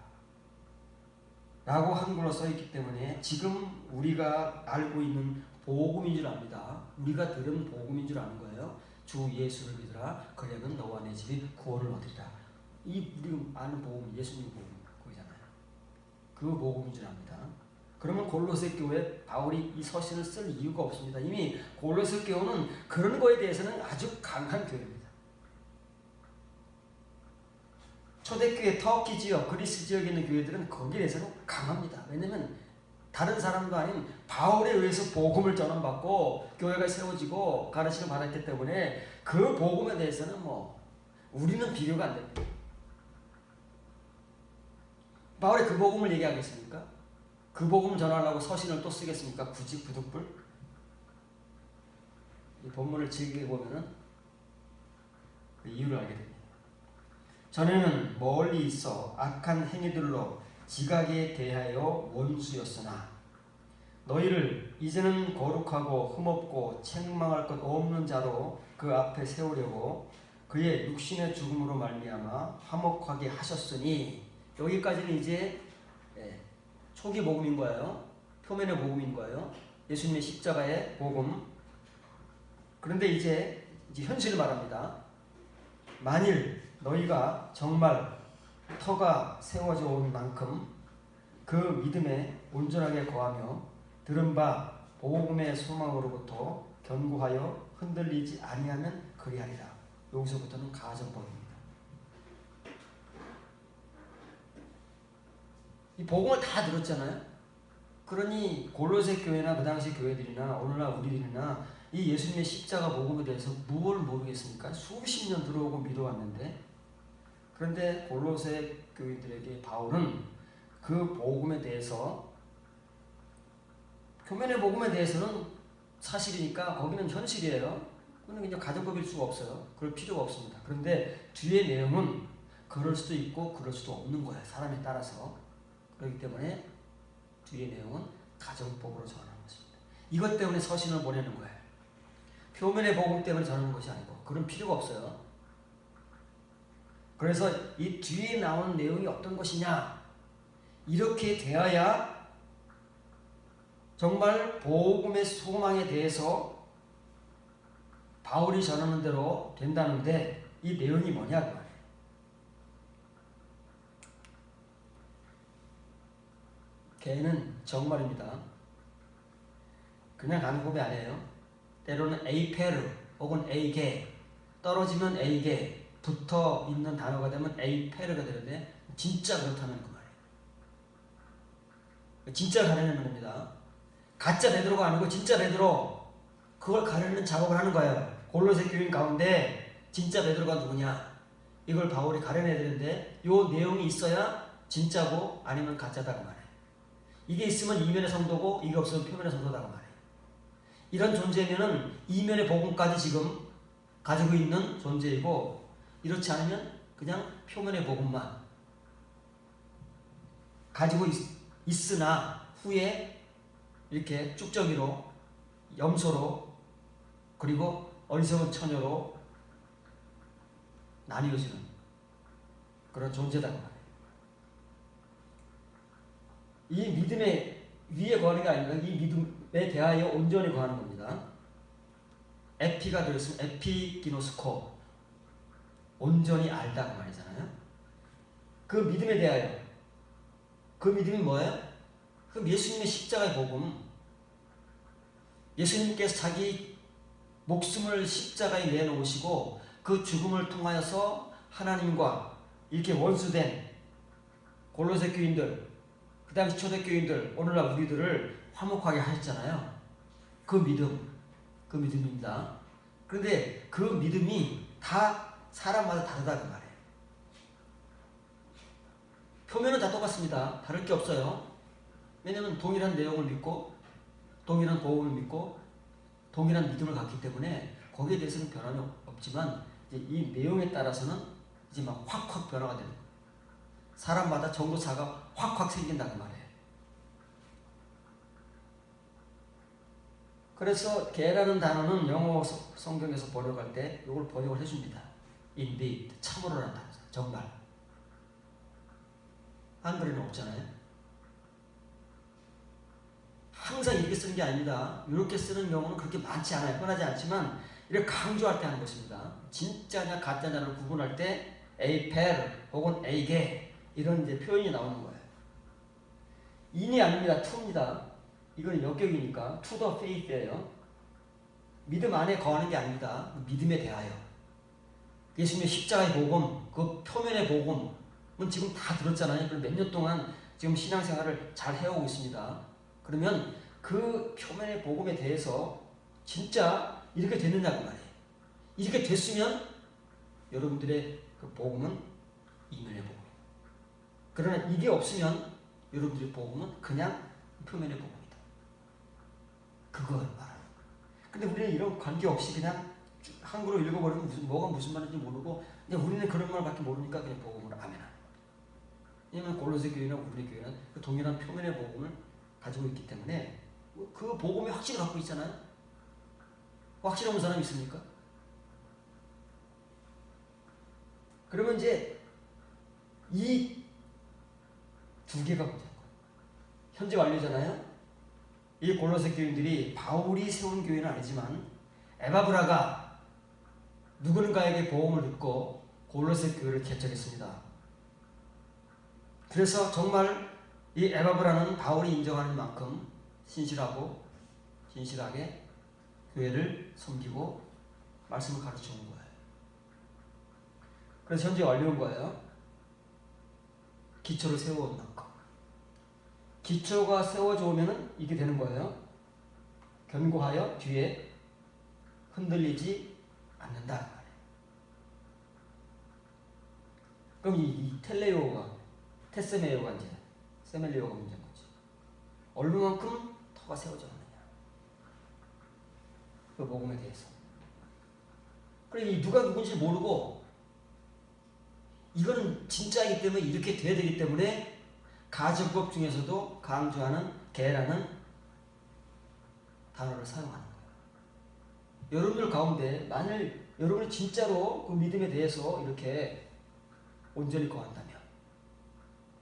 라고 한글로 써있기 때문에 지금 우리가 알고 있는 복음인 줄 압니다. 우리가 들은 복음인 줄 아는 거예요. 주 예수를 믿으라 그러면 너와 내 집이 구원을 얻으리라. 이 우리가 아는 복음, 예수님 복음 거기잖아요. 그 복음인 줄 압니다. 그러면 골로새 교회 바울이 이 서신을 쓸 이유가 없습니다. 이미 골로새 교회는 그런 거에 대해서는 아주 강한 교회입니다. 초대교회 터키 지역, 그리스 지역에 있는 교회들은 거기에 대해서는 강합니다. 왜냐하면 다른 사람도 아닌 바울에 의해서 복음을 전환받고 교회가 세워지고 가르침을 받았기 때문에 그 복음에 대해서는 우리는 비교가 안 됩니다. 바울이 그 복음을 얘기하겠습니까? 그 복음을 전하려고 서신을 또 쓰겠습니까? 굳이 부득불? 이 본문을 즐기게 보면은 그 이유를 알게 됩니다. 전에는 멀리 있어 악한 행위들로 지각에 대하여 원수였으나 너희를 이제는 거룩하고 흠없고 책망할 것 없는 자로 그 앞에 세우려고 그의 육신의 죽음으로 말미암아 화목하게 하셨으니, 여기까지는 이제 초기 복음인 거예요. 표면의 복음인 거예요. 예수님의 십자가의 복음. 그런데 이제 현실을 말합니다. 만일 너희가 정말 터가 세워져 온 만큼 그 믿음에 온전하게 거하며 들은 바 복음의 소망으로부터 견고하여 흔들리지 아니하면 그리하리라. 여기서부터는 가정법입니다. 이 복음을 다 들었잖아요. 그러니 골로새 교회나 그 당시 교회들이나 오늘날 우리들이나 이 예수님의 십자가 복음에 대해서 무엇을 모르겠습니까? 수십 년 들어오고 믿어왔는데, 그런데 골로새 교회들에게 바울은 그 복음에 대해서, 표면의 복음에 대해서는 사실이니까 거기는 현실이에요. 그건 그냥 가정법일 수가 없어요. 그럴 필요가 없습니다. 그런데 뒤의 내용은 그럴 수도 있고 그럴 수도 없는 거예요. 사람에 따라서. 그렇기 때문에 뒤의 내용은 가정법으로 전하는 것입니다. 이것 때문에 서신을 보내는 거예요. 표면의 복음 때문에 전하는 것이 아니고 그런 필요가 없어요. 그래서 이 뒤에 나온 내용이 어떤 것이냐, 이렇게 되어야 정말 복음의 소망에 대해서 바울이 전하는 대로 된다는데, 이 내용이 뭐냐? 개는 정말입니다. 그냥 가는 법이 아니에요. 때로는 에이페르 혹은 에이게, 떨어지면 에이게, 붙어 있는 단어가 되면 에이페르가 되는데, 진짜 그렇다면 그 말이에요. 진짜 가르는 겁니다. 가짜 베드로가 아니고 진짜 베드로, 그걸 가르는 작업을 하는 거예요. 골로새 교인 가운데 진짜 베드로가 누구냐, 이걸 바울이 가려내야 되는데, 요 내용이 있어야 진짜고 아니면 가짜다 그 말이에요. 이게 있으면 이면의 성도고 이게 없으면 표면의 성도다 그 말이에요. 이런 존재면은 이면의 복음까지 지금 가지고 있는 존재이고, 이렇지 않으면 그냥 표면의 복음만 가지고 있으나 후에 이렇게 쭉정이로, 염소로, 그리고 어리석은 처녀로 나뉘어지는 그런 존재다. 이 믿음의 위에 거하는 게 아니라 이 믿음에 대하여 온전히 거하는 겁니다. 에피가 들었으면 에피기노스코, 온전히 알다 그 말이잖아요. 그 믿음에 대하여, 그 믿음이 뭐예요? 그 예수님의 십자가의 복음. 예수님께서 자기 목숨을 십자가에 내놓으시고 그 죽음을 통하여서 하나님과 이렇게 원수된 골로새 교인들, 그 당시 초대교인들, 오늘날 우리들을 화목하게 하셨잖아요. 그 믿음입니다. 그런데 그 믿음이 다 사람마다 다르다 그 말이에요. 표면은 다 똑같습니다. 다를 게 없어요. 왜냐하면 동일한 내용을 믿고 동일한 복음을 믿고 동일한 믿음을 갖기 때문에 거기에 대해서는 변함이 없지만 이제 이 내용에 따라서는 이제 막 확확 변화가 되는 거예요. 사람마다 정도차가 확확 생긴다는 말이에요. 그래서 개라는 단어는 영어 성경에서 번역할 때 이걸 번역을 해줍니다. indeed, 참으로라는 단어, 정말. 한글에는 없잖아요. 항상 이렇게 쓰는 게 아닙니다. 이렇게 쓰는 경우는 그렇게 많지 않아요. 흔하지 않지만 이렇게 강조할 때 하는 것입니다. 진짜냐 가짜냐를 구분할 때 에이펠 혹은 에이게 이런 이제 표현이 나오는 거예요. 인이 아닙니다. 투입니다. 이건 역격이니까 to the faith예요. 믿음 안에 거하는 게 아닙니다. 믿음에 대하여. 예수님의 십자가의 복음, 그 표면의 복음은 지금 다 들었잖아요. 그럼 몇 년 동안 지금 신앙생활을 잘 해오고 있습니다. 그러면 그 표면의 복음에 대해서 진짜 이렇게 됐느냐고 말이에요. 이렇게 됐으면 여러분들의 그 복음은 이면의 복음. 그러나 이게 없으면 여러분들의 복음은 그냥 표면의 복음이다. 그걸 말하는. 근데 우리는 이런 관계없이 그냥 한글로 읽어버리면 뭐가 무슨 말인지 모르고 그냥 우리는 그런 말밖에 모르니까 그냥 복음을 아멘하는 거예요. 왜냐하면 골로새 교회나 우리 교회는 그 동일한 표면의 복음을 가지고 있기 때문에 그 복음의 확신을 갖고 있잖아요. 확신 없는 사람이 있습니까? 그러면 이제 이 두 개가 문제인 거예요. 현재 완료잖아요. 이 골로새 교인들이 바울이 세운 교회는 아니지만 에바브라가 누군가에게 복음을 듣고 골로새 교회를 개척했습니다. 그래서 정말 이 에바브라는 바울이 인정하는 만큼 신실하고 진실하게 교회를 섬기고 말씀을 가르쳐 온 거예요. 그래서 현재 완료한 거예요. 기초를 세워온 만큼. 기초가 세워져 오면은 이게 되는 거예요. 견고하여 뒤에 흔들리지 않는다. 그럼 이 텔레오가, 테스메오가 이제 세멜레오가 문제인 거지. 얼마만큼 터가 세워졌느냐. 그 복음에 대해서. 그래, 이 누가 누군지 모르고 이거는 진짜이기 때문에 이렇게 돼야 되기 때문에 가정법 중에서도 강조하는 개라는 단어를 사용하는 거예요. 여러분들 가운데 만일 여러분이 진짜로 그 믿음에 대해서 이렇게 온전히 거한다면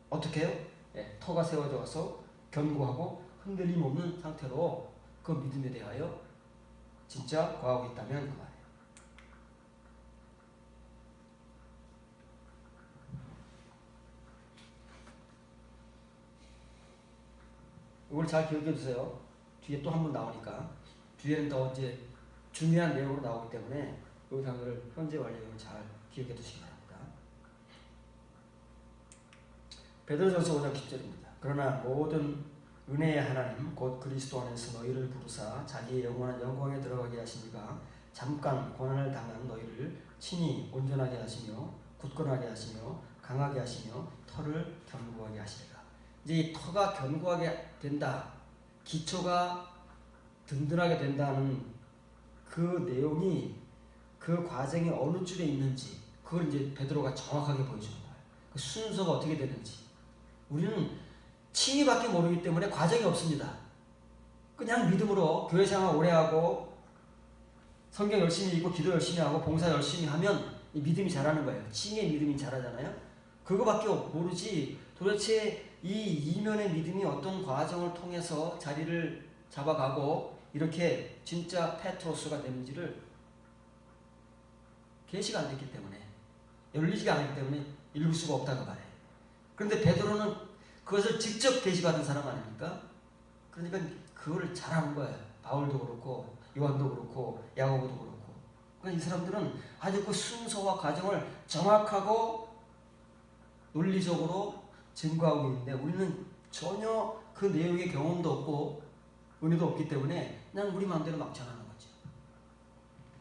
어떻게 해요? 네, 터가 세워져 와서 견고하고 흔들림 없는 상태로 그 믿음에 대하여 진짜 거하고 있다면 그 말이에요. 이걸 잘 기억해 주세요. 뒤에 또 한 번 나오니까. 뒤에는 더 이제 중요한 내용으로 나오기 때문에 이 단어를 현재 완료형을 잘 기억해 두시기 바랍니다. 베드로전서 5장 10절입니다. 그러나 모든 은혜의 하나님 곧 그리스도 안에서 너희를 부르사 자기의 영원한 영광에 들어가게 하시니가 잠깐 고난을 당한 너희를 친히 온전하게 하시며 굳건하게 하시며 강하게 하시며 터를 견고하게 하시리라. 이제 이 터가 견고하게 된다, 기초가 든든하게 된다는 그 내용이 그 과정이 어느 줄에 있는지 그걸 이제 베드로가 정확하게 보여주는 거예요. 그 순서가 어떻게 되는지. 우리는 칭의밖에 모르기 때문에 과정이 없습니다. 그냥 믿음으로 교회 생활 오래 하고 성경 열심히 읽고 기도 열심히 하고 봉사 열심히 하면 이 믿음이 자라는 거예요. 칭의 믿음이 자라잖아요. 그거밖에 모르지 도대체 이 이면의 믿음이 어떤 과정을 통해서 자리를 잡아가고 이렇게 진짜 페트로스가 되는지를 계시가 안 됐기 때문에, 열리지가 않기 때문에 읽을 수가 없다고 말해요. 그런데 베드로는 그것을 직접 계시받은 사람 아닙니까? 그러니까 그거를 잘하는 거예요. 바울도 그렇고 요한도 그렇고 야고보도 그렇고. 그러니까 이 사람들은 아주 그 순서와 과정을 정확하고 논리적으로 증거하고 있는데 우리는 전혀 그 내용의 경험도 없고 은혜도 없기 때문에 그냥 우리 마음대로 막 전하는 거죠.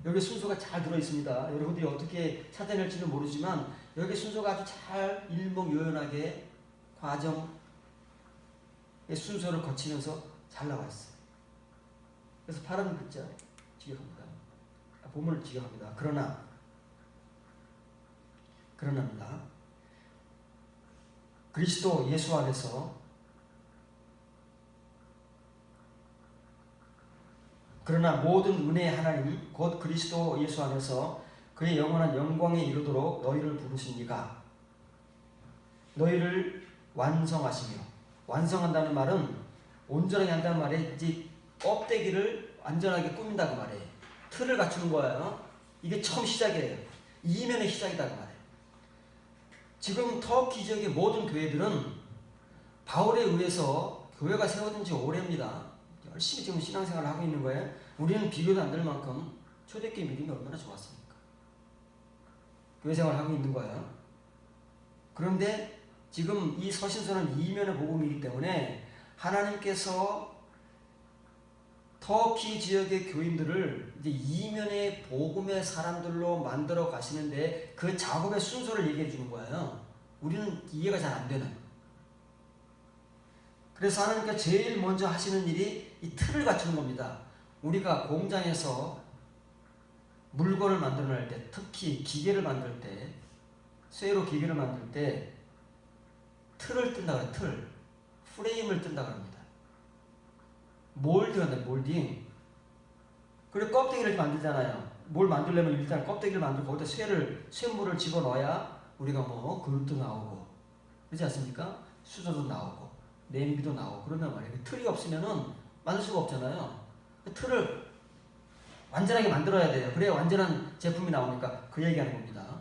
여기 순서가 잘 들어있습니다. 여러분들이 어떻게 찾아낼지는 모르지만 여기 순서가 아주 잘 일목요연하게 과정의 순서를 거치면서 잘 나와 있어요. 그래서 파란 글자 지적합니다. 본문을 지적합니다. 그러나입니다. 그리스도 예수 안에서 그러나 모든 은혜의 하나님 곧 그리스도 예수 안에서 그의 영원한 영광에 이르도록 너희를 부르신 이가 너희를 완성하시며, 완성한다는 말은 온전하게 한다는 말에 이제 껍데기를 완전하게 꾸민다고 말해요. 틀을 갖추는 거예요. 이게 처음 시작이에요. 이면의 시작이라고 말해요. 지금 터키 지역의 모든 교회들은 바울에 의해서 교회가 세워진 지 오래입니다. 열심히 지금 신앙생활을 하고 있는 거예요. 우리는 비교도 안 될 만큼 초대교회 믿음이 얼마나 좋았습니까? 교회 생활을 하고 있는 거예요. 그런데 지금 이 서신서는 이면의 복음이기 때문에 하나님께서 터키 지역의 교인들을 이제 이면의 복음의 사람들로 만들어 가시는데 그 작업의 순서를 얘기해 주는 거예요. 우리는 이해가 잘 안 되는. 그래서 하나님께서 제일 먼저 하시는 일이 이 틀을 갖추는 겁니다. 우리가 공장에서 물건을 만들어낼 때, 특히 기계를 만들 때, 쇠로 기계를 만들 때 틀을 뜬다 그래요. 틀. 프레임을 뜬다 그럽니다. 몰딩한다. 몰딩. 그리고 껍데기를 만들잖아요. 뭘 만들려면 일단 껍데기를 만들고 거기다 쇠물을 집어넣어야 우리가 뭐 그릇도 나오고 그렇지 않습니까? 수저도 나오고 냄비도 나오고 그런단 말이에요. 틀이 없으면은 만들 수가 없잖아요. 그 틀을 완전하게 만들어야 돼요. 그래야 완전한 제품이 나오니까 그 얘기하는 겁니다.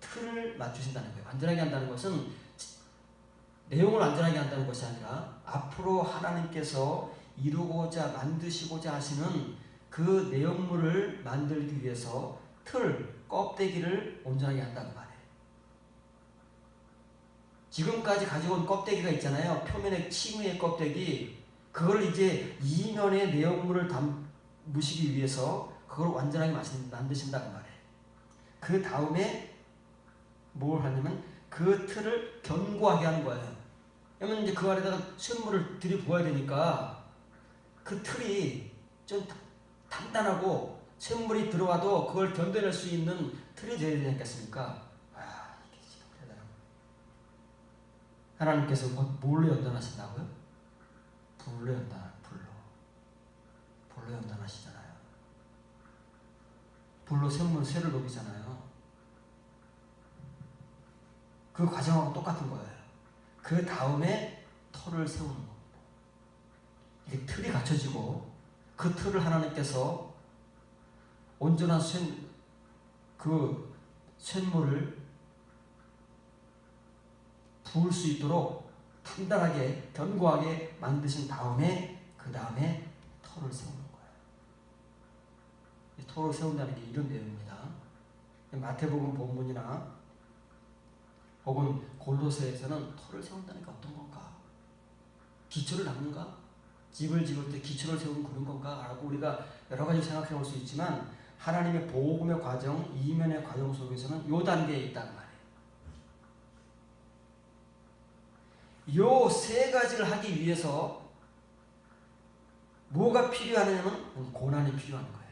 틀을 맞추신다는 거예요. 완전하게 한다는 것은 내용을 완전하게 한다는 것이 아니라 앞으로 하나님께서 이루고자 만드시고자 하시는 그 내용물을 만들기 위해서 틀, 껍데기를 온전하게 한다는 말이에요. 지금까지 가지고 온 껍데기가 있잖아요. 표면의 칭의의 껍데기. 그걸 이제 이면의 내용물을 담으시기 위해서 그걸 완전하게 만드신다는 말이에요. 그 다음에 뭘 하냐면 그 틀을 견고하게 하는 거예요. 왜냐면 이제 그 안에다가 쇳물을 들이부어야 되니까 그 틀이 좀 단단하고 쇳물이 들어와도 그걸 견뎌낼 수 있는 틀이 되어야 되지 않겠습니까? 이게 지금 대단하고. 하나님께서 뭘로 연단하신다고요? 불로 연단, 불로 연단하시잖아요. 불로 쇠를 녹이잖아요. 그 과정하고 똑같은 거예요. 그 다음에 털을 세우는 겁니다. 이게 틀이 갖춰지고 그 틀을 하나님께서 온전한 쇳물을 부을 수 있도록 단단하게 견고하게 만드신 다음에 그 다음에 털을 세우는 거예요. 이 털을 세운다는 게 이런 내용입니다. 마태복음 본문이나 혹은 골로새에서는 털을 세운다는 게 어떤 건가? 기초를 닦는가? 집을 지을 때 기초를 세우는 그런 건가? 라고 우리가 여러 가지 생각해 볼 수 있지만 하나님의 복음의 과정, 이면의 과정 속에서는 요 단계에 있단 말이에요. 요 세 가지를 하기 위해서 뭐가 필요하냐면 고난이 필요한 거예요.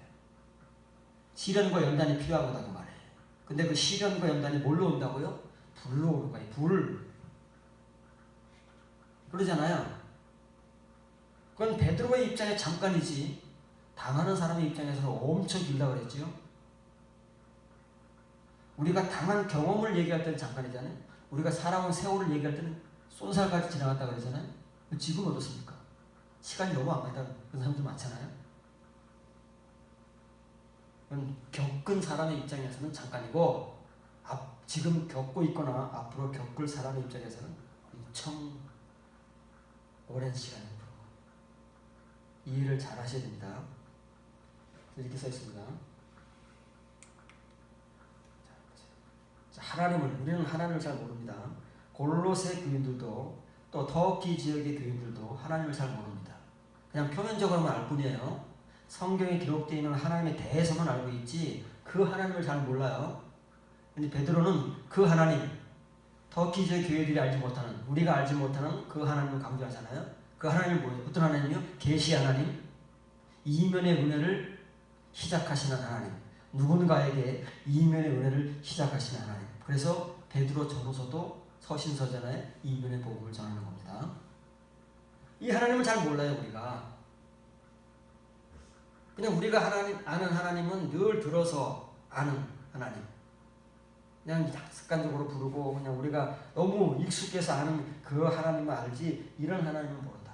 시련과 연단이 필요한 거다고 말해요. 근데 그 시련과 연단이 뭘로 온다고요? 불로 오는 거예요. 불. 그러잖아요. 그건 베드로의 입장에 잠깐이지 당하는 사람의 입장에서는 엄청 길다고 그랬죠. 우리가 당한 경험을 얘기할 때는 잠깐이잖아요. 우리가 살아온 세월을 얘기할 때는 쏜살같이 지나갔다 그러잖아요. 지금 어떻습니까? 시간이 너무 안 간다 그런 사람들 많잖아요. 겪은 사람의 입장에서는 잠깐이고 지금 겪고 있거나 앞으로 겪을 사람의 입장에서는 엄청 오랜 시간입니다. 이해를 잘 하셔야 됩니다. 이렇게 써 있습니다. 우리는 하나님을 잘 모릅니다. 골로새 교인들도 또 터키 지역의 교인들도 하나님을 잘 모릅니다. 그냥 표면적으로만 알 뿐이에요. 성경에 기록되어 있는 하나님에 대해서만 알고 있지 그 하나님을 잘 몰라요. 근데 베드로는 그 하나님, 터키 지역 교회들이 알지 못하는, 우리가 알지 못하는 그 하나님을 강조하잖아요. 그 하나님은 뭐예요? 어떤 하나님이요? 계시 하나님, 이면의 은혜를 시작하시는 하나님, 누군가에게 이면의 은혜를 시작하시는 하나님. 그래서 베드로 전후서도 서신서전에 이면의 복음을 전하는 겁니다. 이 하나님을 잘 몰라요, 우리가. 그냥 우리가 아는 하나님은 늘 들어서 아는 하나님. 그냥 습관적으로 부르고 그냥 우리가 너무 익숙해서 아는 그 하나님을 알지 이런 하나님은 모른다.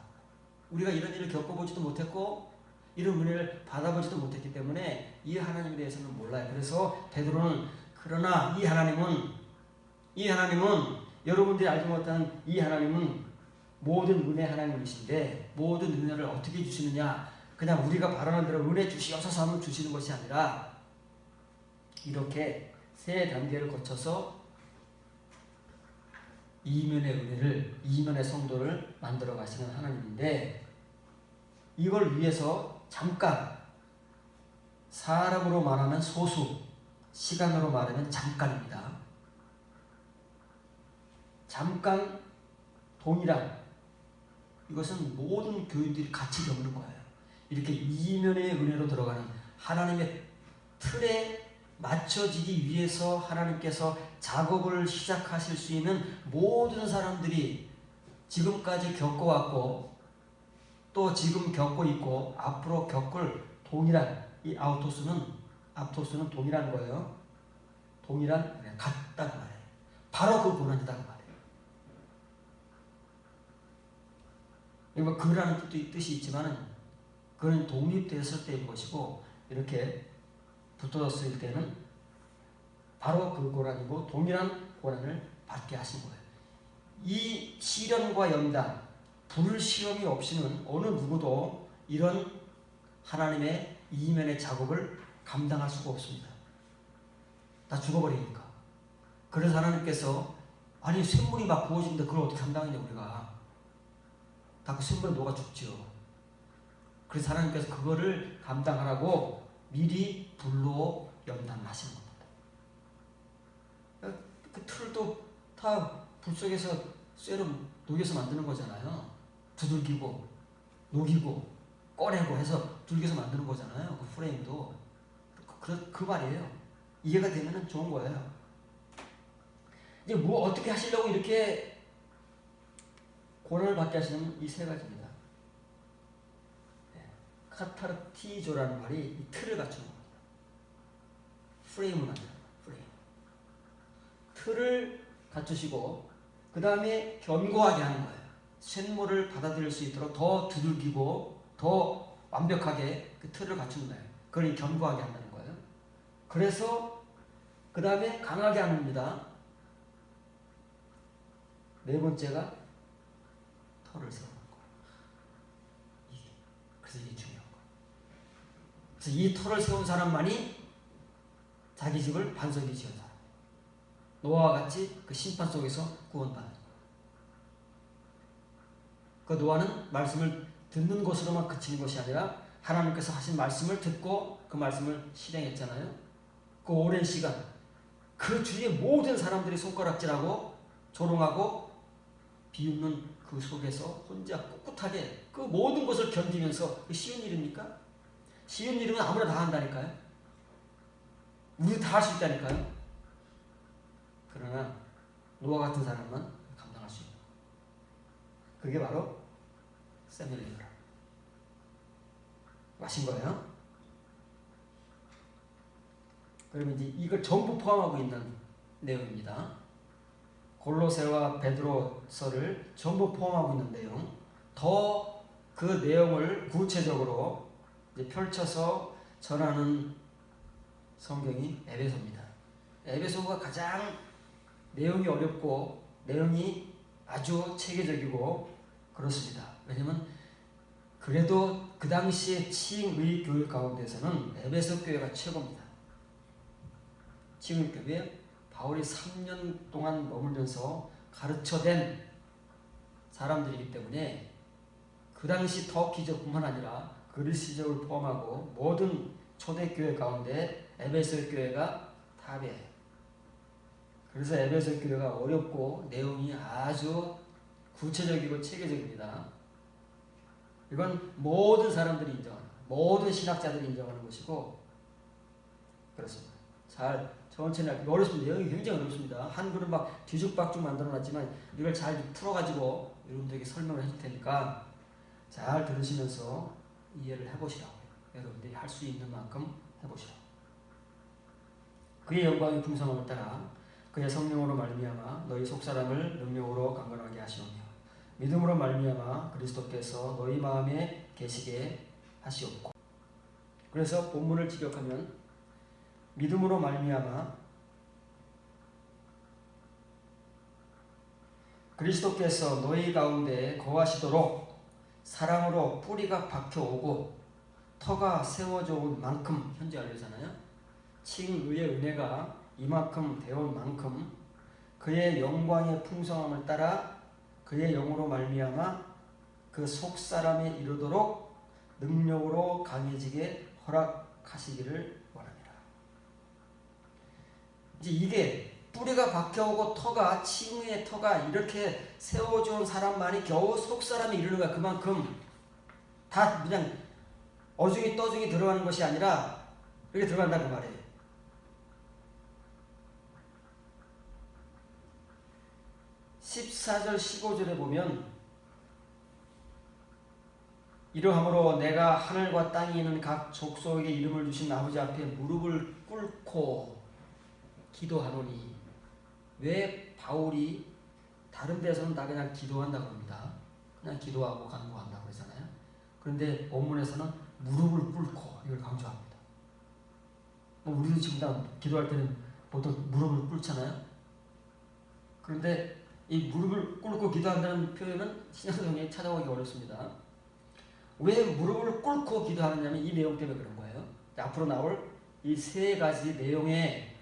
우리가 이런 일을 겪어보지도 못했고 이런 은혜를 받아보지도 못했기 때문에 이 하나님에 대해서는 몰라요. 그래서 베드로는 그러나 이 하나님은 여러분들이 알지 못하는 이 하나님은 모든 은혜 하나님이신데 모든 은혜를 어떻게 주시느냐 그냥 우리가 바라는 대로 은혜 주시옵소서 하면 주시는 것이 아니라 이렇게 세 단계를 거쳐서 이면의 은혜를 이면의 성도를 만들어 가시는 하나님인데 이걸 위해서 잠깐 사람으로 말하면 소수 시간으로 말하면 잠깐입니다. 잠깐 동일한 이것은 모든 교인들이 같이 겪는 거예요. 이렇게 이면의 은혜로 들어가는 하나님의 틀에 맞춰지기 위해서 하나님께서 작업을 시작하실 수 있는 모든 사람들이 지금까지 겪어왔고 또 지금 겪고 있고 앞으로 겪을 동일한 이 아우토스는 동일한 거예요. 동일한 같다는 말이에요. 바로 그 고난이다 그 말이에요. 그라는 뜻이 있지만은 그는 독립되었을 때인 것이고 이렇게 붙어졌을 때는 바로 그 고난이고 동일한 고난을 받게 하신 거예요. 이 시련과 연단, 불시험이 없이는 어느 누구도 이런 하나님의 이면의 작업을 감당할 수가 없습니다. 다 죽어버리니까. 그래서 하나님께서 아니 샘물이 막 부어지는데 그걸 어떻게 감당하냐 우리가. 다 그 샘물에 녹아 죽지요. 그래서 하나님께서 그거를 감당하라고 미리 불로 연단하시는 겁니다. 그 틀도 다 불 속에서 쇠로 녹여서 만드는 거잖아요. 두들기고 녹이고 꺼내고 해서 두들겨서 만드는 거잖아요. 그 프레임도 그 말이에요. 이해가 되면 좋은 거예요. 이제 뭐 어떻게 하시려고 이렇게 고난을 받게 하시는 이 세 가지입니다. 카타르티조라는 말이 이 틀을 갖추는 겁니다. 프레임을 만드는 거예요. 프레임. 틀을 갖추시고 그 다음에 견고하게 하는 거예요. 쇳물을 받아들일 수 있도록 더 두들기고 더 완벽하게 그 틀을 갖추는 거예요. 그걸 견고하게 한다는 거예요. 그래서 그 다음에 강하게 하는 겁니다. 네 번째가 털을 세우는 거예요. 그래서 이게 중요한 거예요. 그래서 이 털을 세운 사람만이 자기 집을 반석이 지은 사람. 노아와 같이 그 심판 속에서 구원받는 거예요. 그 노아는 말씀을 듣는 것으로만 그치는 것이 아니라 하나님께서 하신 말씀을 듣고 그 말씀을 실행했잖아요. 그 오랜 시간 그 주위의 모든 사람들이 손가락질하고 조롱하고 비웃는 그 속에서 혼자 꿋꿋하게 그 모든 것을 견디면서 쉬운 일입니까? 쉬운 일이면 아무나 다 한다니까요. 우리도 다 할 수 있다니까요. 그러나 노아 같은 사람만 감당할 수 있는 그게 바로 세밀리브라 하신 거예요. 그러면 이제 이걸 전부 포함하고 있는 내용입니다. 골로새와 베드로서를 전부 포함하고 있는 내용. 더 그 내용을 구체적으로 이제 펼쳐서 전하는 성경이 에베소입니다. 에베소가 가장 내용이 어렵고 내용이 아주 체계적이고 그렇습니다. 왜냐면 그래도 그 당시에 칭의 교회 가운데서는 에베소 교회가 최고입니다. 칭의 교회 바울이 3년 동안 머물면서 가르쳐댄 사람들이기 때문에 그 당시 더 기적뿐만 아니라 그리스 시적을 포함하고 모든 초대교회 가운데 에베소 교회가 탑이에요. 그래서 에베소 교회가 어렵고 내용이 아주 구체적이고 체계적입니다. 이건 모든 사람들이 인정하는, 모든 신학자들이 인정하는 것이고 그렇습니다. 천천히 어렵습니다. 내용이 굉장히 어렵습니다. 한글은 막 뒤죽박죽 만들어놨지만 이걸 잘 풀어가지고 여러분들에게 설명을 해줄 테니까 잘 들으시면서 이해를 해보시라고요. 여러분들이 할 수 있는 만큼 해보시라고. 그의 영광의 풍성함을 따라 그의 성령으로 말미암아 너희 속사람을 능력으로 강건하게 하시오며 믿음으로 말미암아 그리스도께서 너희 마음에 계시게 하시옵고. 그래서 본문을 직역하면 믿음으로 말미암아 그리스도께서 너희 가운데 거하시도록 사랑으로 뿌리가 박혀오고 터가 세워져 온 만큼, 현재 알려잖아요. 칭의의 은혜가 이만큼 되어온 만큼 그의 영광의 풍성함을 따라 그의 영으로 말미암아 그 속사람에 이르도록 능력으로 강해지게 허락하시기를 원합니다. 이제 이게 뿌리가 박혀오고 터가, 칭의의 터가 이렇게 세워준 사람만이 겨우 속사람이 이르는 거야. 그만큼 다 그냥 어중이 떠중이 들어가는 것이 아니라 이렇게 들어간다고 말해요. (14절) (15절에) 보면 이러함으로 내가 하늘과 땅에 있는 각 족속에게 이름을 주신 아버지 앞에 무릎을 꿇고 기도하노니. 왜 바울이 다른 데서는 다 그냥 기도한다고 합니다. 그냥 기도하고 간구한다고 그러잖아요. 그런데 본문에서는 무릎을 꿇고 이걸 강조합니다. 뭐 우리도 지금 다 기도할 때는 보통 무릎을 꿇잖아요. 그런데 이 무릎을 꿇고 기도한다는 표현은 신약성경에 찾아오기 어렵습니다. 왜 무릎을 꿇고 기도하느냐면 이 내용 때문에 그런 거예요. 앞으로 나올 이 세 가지 내용의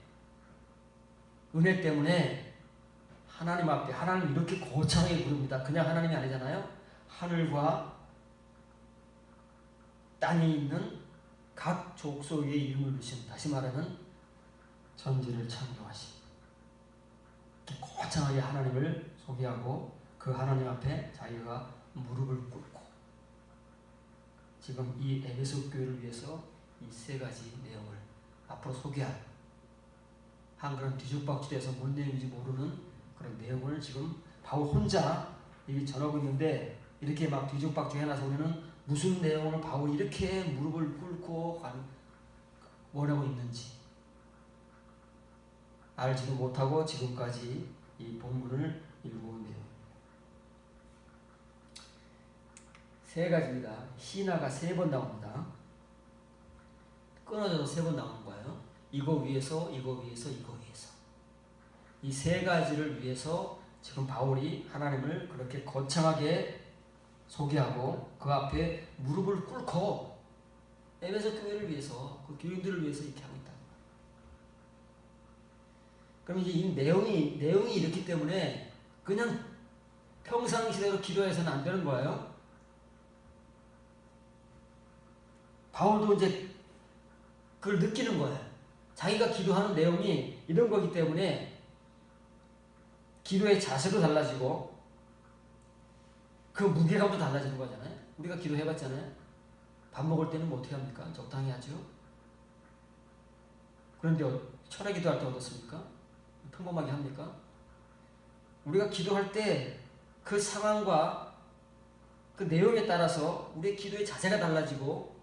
은혜 때문에 하나님 앞에, 하나님 이렇게 거창하게 부릅니다. 그냥 하나님이 아니잖아요. 하늘과 땅에 있는 각 족속의 이름을 주신, 다시 말하면 천지를 창조하신, 거창하게 하나님을 소개하고 그 하나님 앞에 자기가 무릎을 꿇고 지금 이 에베소 교회를 위해서 이 세 가지 내용을 앞으로 소개할, 한글은 뒤죽박죽해서 뭔 내용인지 모르는 그런 내용을 지금 바울 혼자 이게 전하고 있는데, 이렇게 막 뒤죽박죽 해놔서 우리는 무슨 내용을 바울이 이렇게 무릎을 꿇고 원하고 있는지 알지도 못하고 지금까지 이 본문을 읽어온 내용. 세 가지입니다. 희나가 3번 나옵니다. 끊어져서 3번 나오는 거예요. 이거 위해서, 이거 위해서, 이거 위해서. 이 세 가지를 위해서 지금 바울이 하나님을 그렇게 거창하게 소개하고 그 앞에 무릎을 꿇고 에베소 교회를 위해서, 그 교인들을 위해서 이렇게 하고 있다. 그럼 이제 이 내용이 이렇기 때문에 그냥 평상시대로 기도해서는 안 되는 거예요. 바울도 이제 그걸 느끼는 거예요. 자기가 기도하는 내용이 이런 거기 때문에 기도의 자세도 달라지고 그 무게감도 달라지는 거잖아요. 우리가 기도해봤잖아요. 밥 먹을 때는 뭐 어떻게 합니까? 적당히 하죠. 그런데 철회 기도할 때 어떻습니까? 평범하게 합니까? 우리가 기도할 때 그 상황과 그 내용에 따라서 우리의 기도의 자세가 달라지고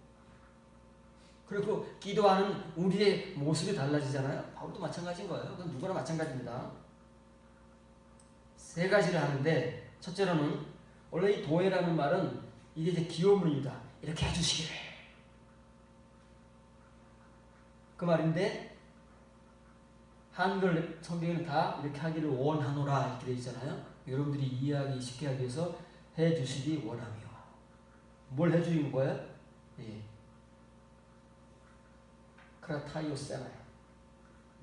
그리고 기도하는 우리의 모습이 달라지잖아요. 바울도 마찬가지인 거예요. 그건 누구나 마찬가지입니다. 세 가지를 하는데, 첫째로는 원래 이 도회라는 말은 이게 이제 기호문입니다. 이렇게 해주시기를, 그 말인데, 한글 성경에는 다 이렇게 하기를 원하노라 이렇게 되어 있잖아요. 여러분들이 이해하기 쉽게 하기 위해서 해주시기 원하며. 뭘 해주는 거예요? 예. 크라타이오세나요.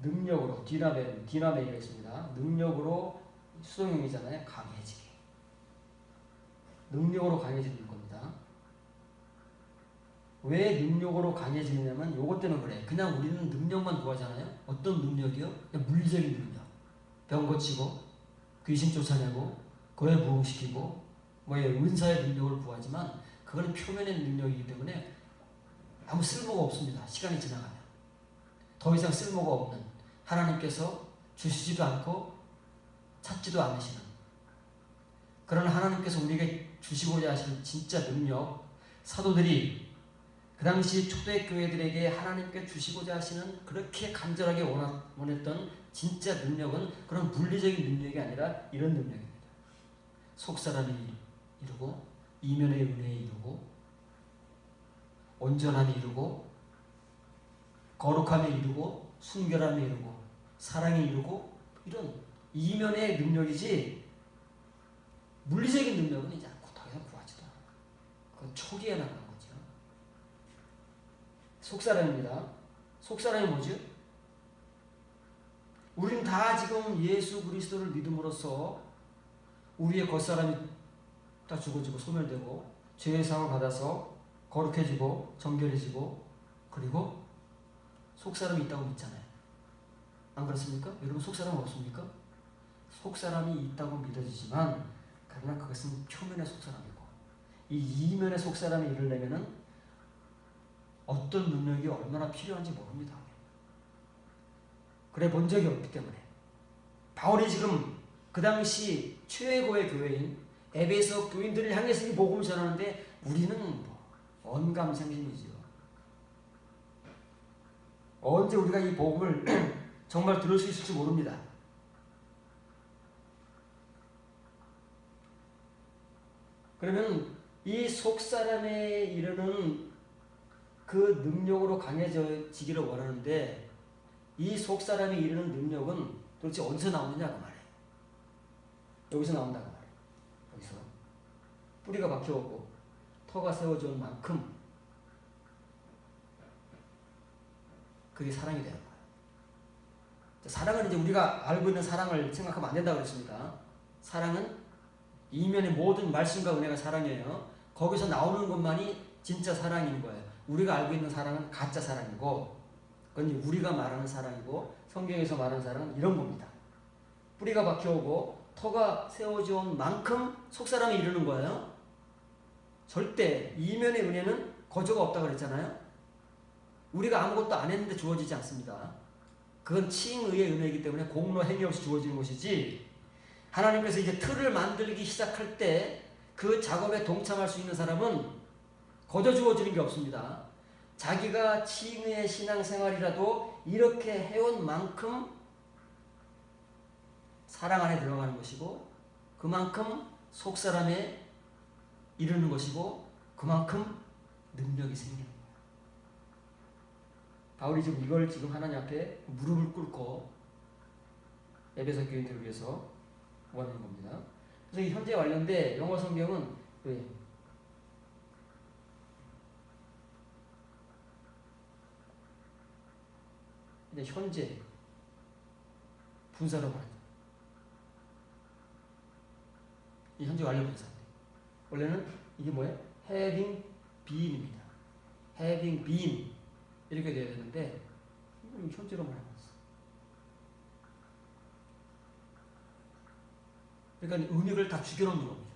능력으로, 디나메이가 있습니다. 능력으로, 수동형이잖아요. 강해지게. 능력으로 강해지는 겁니다. 왜 능력으로 강해지느냐면 요것 때문에 그래. 그냥 우리는 능력만 구하잖아요. 어떤 능력이요? 그냥 물리적인 능력. 병 고치고, 귀신 쫓아내고, 거에 부흥시키고, 은사의 능력을 구하지만 그거는 표면의 능력이기 때문에 아무 쓸모가 없습니다. 시간이 지나가면. 더 이상 쓸모가 없는, 하나님께서 주시지도 않고 찾지도 않으시는, 그러나 하나님께서 우리에게 주시고자 하시는 진짜 능력, 사도들이 그 당시 초대교회들에게 하나님께 주시고자 하시는 그렇게 간절하게 원했던 진짜 능력은 그런 물리적인 능력이 아니라 이런 능력입니다. 속사람이 이루고, 이면의 은혜에 이루고, 온전함이 이루고, 거룩함이 이루고, 순결함이 이루고, 사랑이 이루고, 이런 이면의 능력이지 물리적인 능력은 이제 더 이상 구하지도 않아요. 그건 초기에 나간 거죠. 속사람입니다. 속사람이 뭐죠? 우리는 다 지금 예수 그리스도를 믿음으로써 우리의 겉사람이 다 죽어지고 소멸되고 죄의 상을 받아서 거룩해지고 정결해지고, 그리고 속사람이 있다고 믿잖아요. 안 그렇습니까? 여러분 속사람 없습니까? 속사람이 있다고 믿어지지만 그러나 그것은 표면의 속사람이고, 이 이면의 속사람이 이르려면은 어떤 능력이 얼마나 필요한지 모릅니다. 그래 본 적이 없기 때문에. 바울이 지금 그 당시 최고의 교회인 에베소 교인들을 향해서 이 복음을 전하는데 우리는 언감생심이죠. 언제 우리가 이 복음을 정말 들을 수 있을지 모릅니다. 그러면 이 속사람에 이르는 그 능력으로 강해지기를 원하는데, 이 속사람이 이르는 능력은 도대체 어디서 나오느냐 그 말이에요. 여기서 나온다고 말이에요. 여기서 뿌리가 박혀오고 터가 세워져 온 만큼 그게 사랑이 되는 거예요. 사랑은 이제 우리가 알고 있는 사랑을 생각하면 안 된다고 그랬습니다. 사랑은 이면의 모든 말씀과 은혜가 사랑이에요. 거기서 나오는 것만이 진짜 사랑인 거예요. 우리가 알고 있는 사랑은 가짜 사랑이고, 그건 우리가 말하는 사랑이고, 성경에서 말하는 사랑은 이런 겁니다. 뿌리가 박혀오고 터가 세워져 온 만큼 속사람이 이르는 거예요. 절대 이면의 은혜는 거저가 없다고 그랬잖아요. 우리가 아무것도 안 했는데 주어지지 않습니다. 그건 칭의의 은혜이기 때문에 공로 행위 없이 주어지는 것이지, 하나님께서 이제 틀을 만들기 시작할 때 그 작업에 동참할 수 있는 사람은 거저 주어지는 게 없습니다. 자기가 칭의의 신앙생활이라도 이렇게 해온 만큼 사랑 안에 들어가는 것이고, 그만큼 속사람에 이르는 것이고, 그만큼 능력이 생기는 거예요. 바울이 지금 이걸 지금 하나님 앞에 무릎을 꿇고 에베소 교인들을 위해서 구하는 겁니다. 그래서 이 현재 관련된 영어 성경은 이제 현재 분사로 말하죠. 이 현재 완료 분사인데, 원래는 이게 뭐예요? having been입니다. having been 이렇게 되어야 되는데 현재로 말해놨어. 그러니까 의미를 다 죽여놓는 겁니다.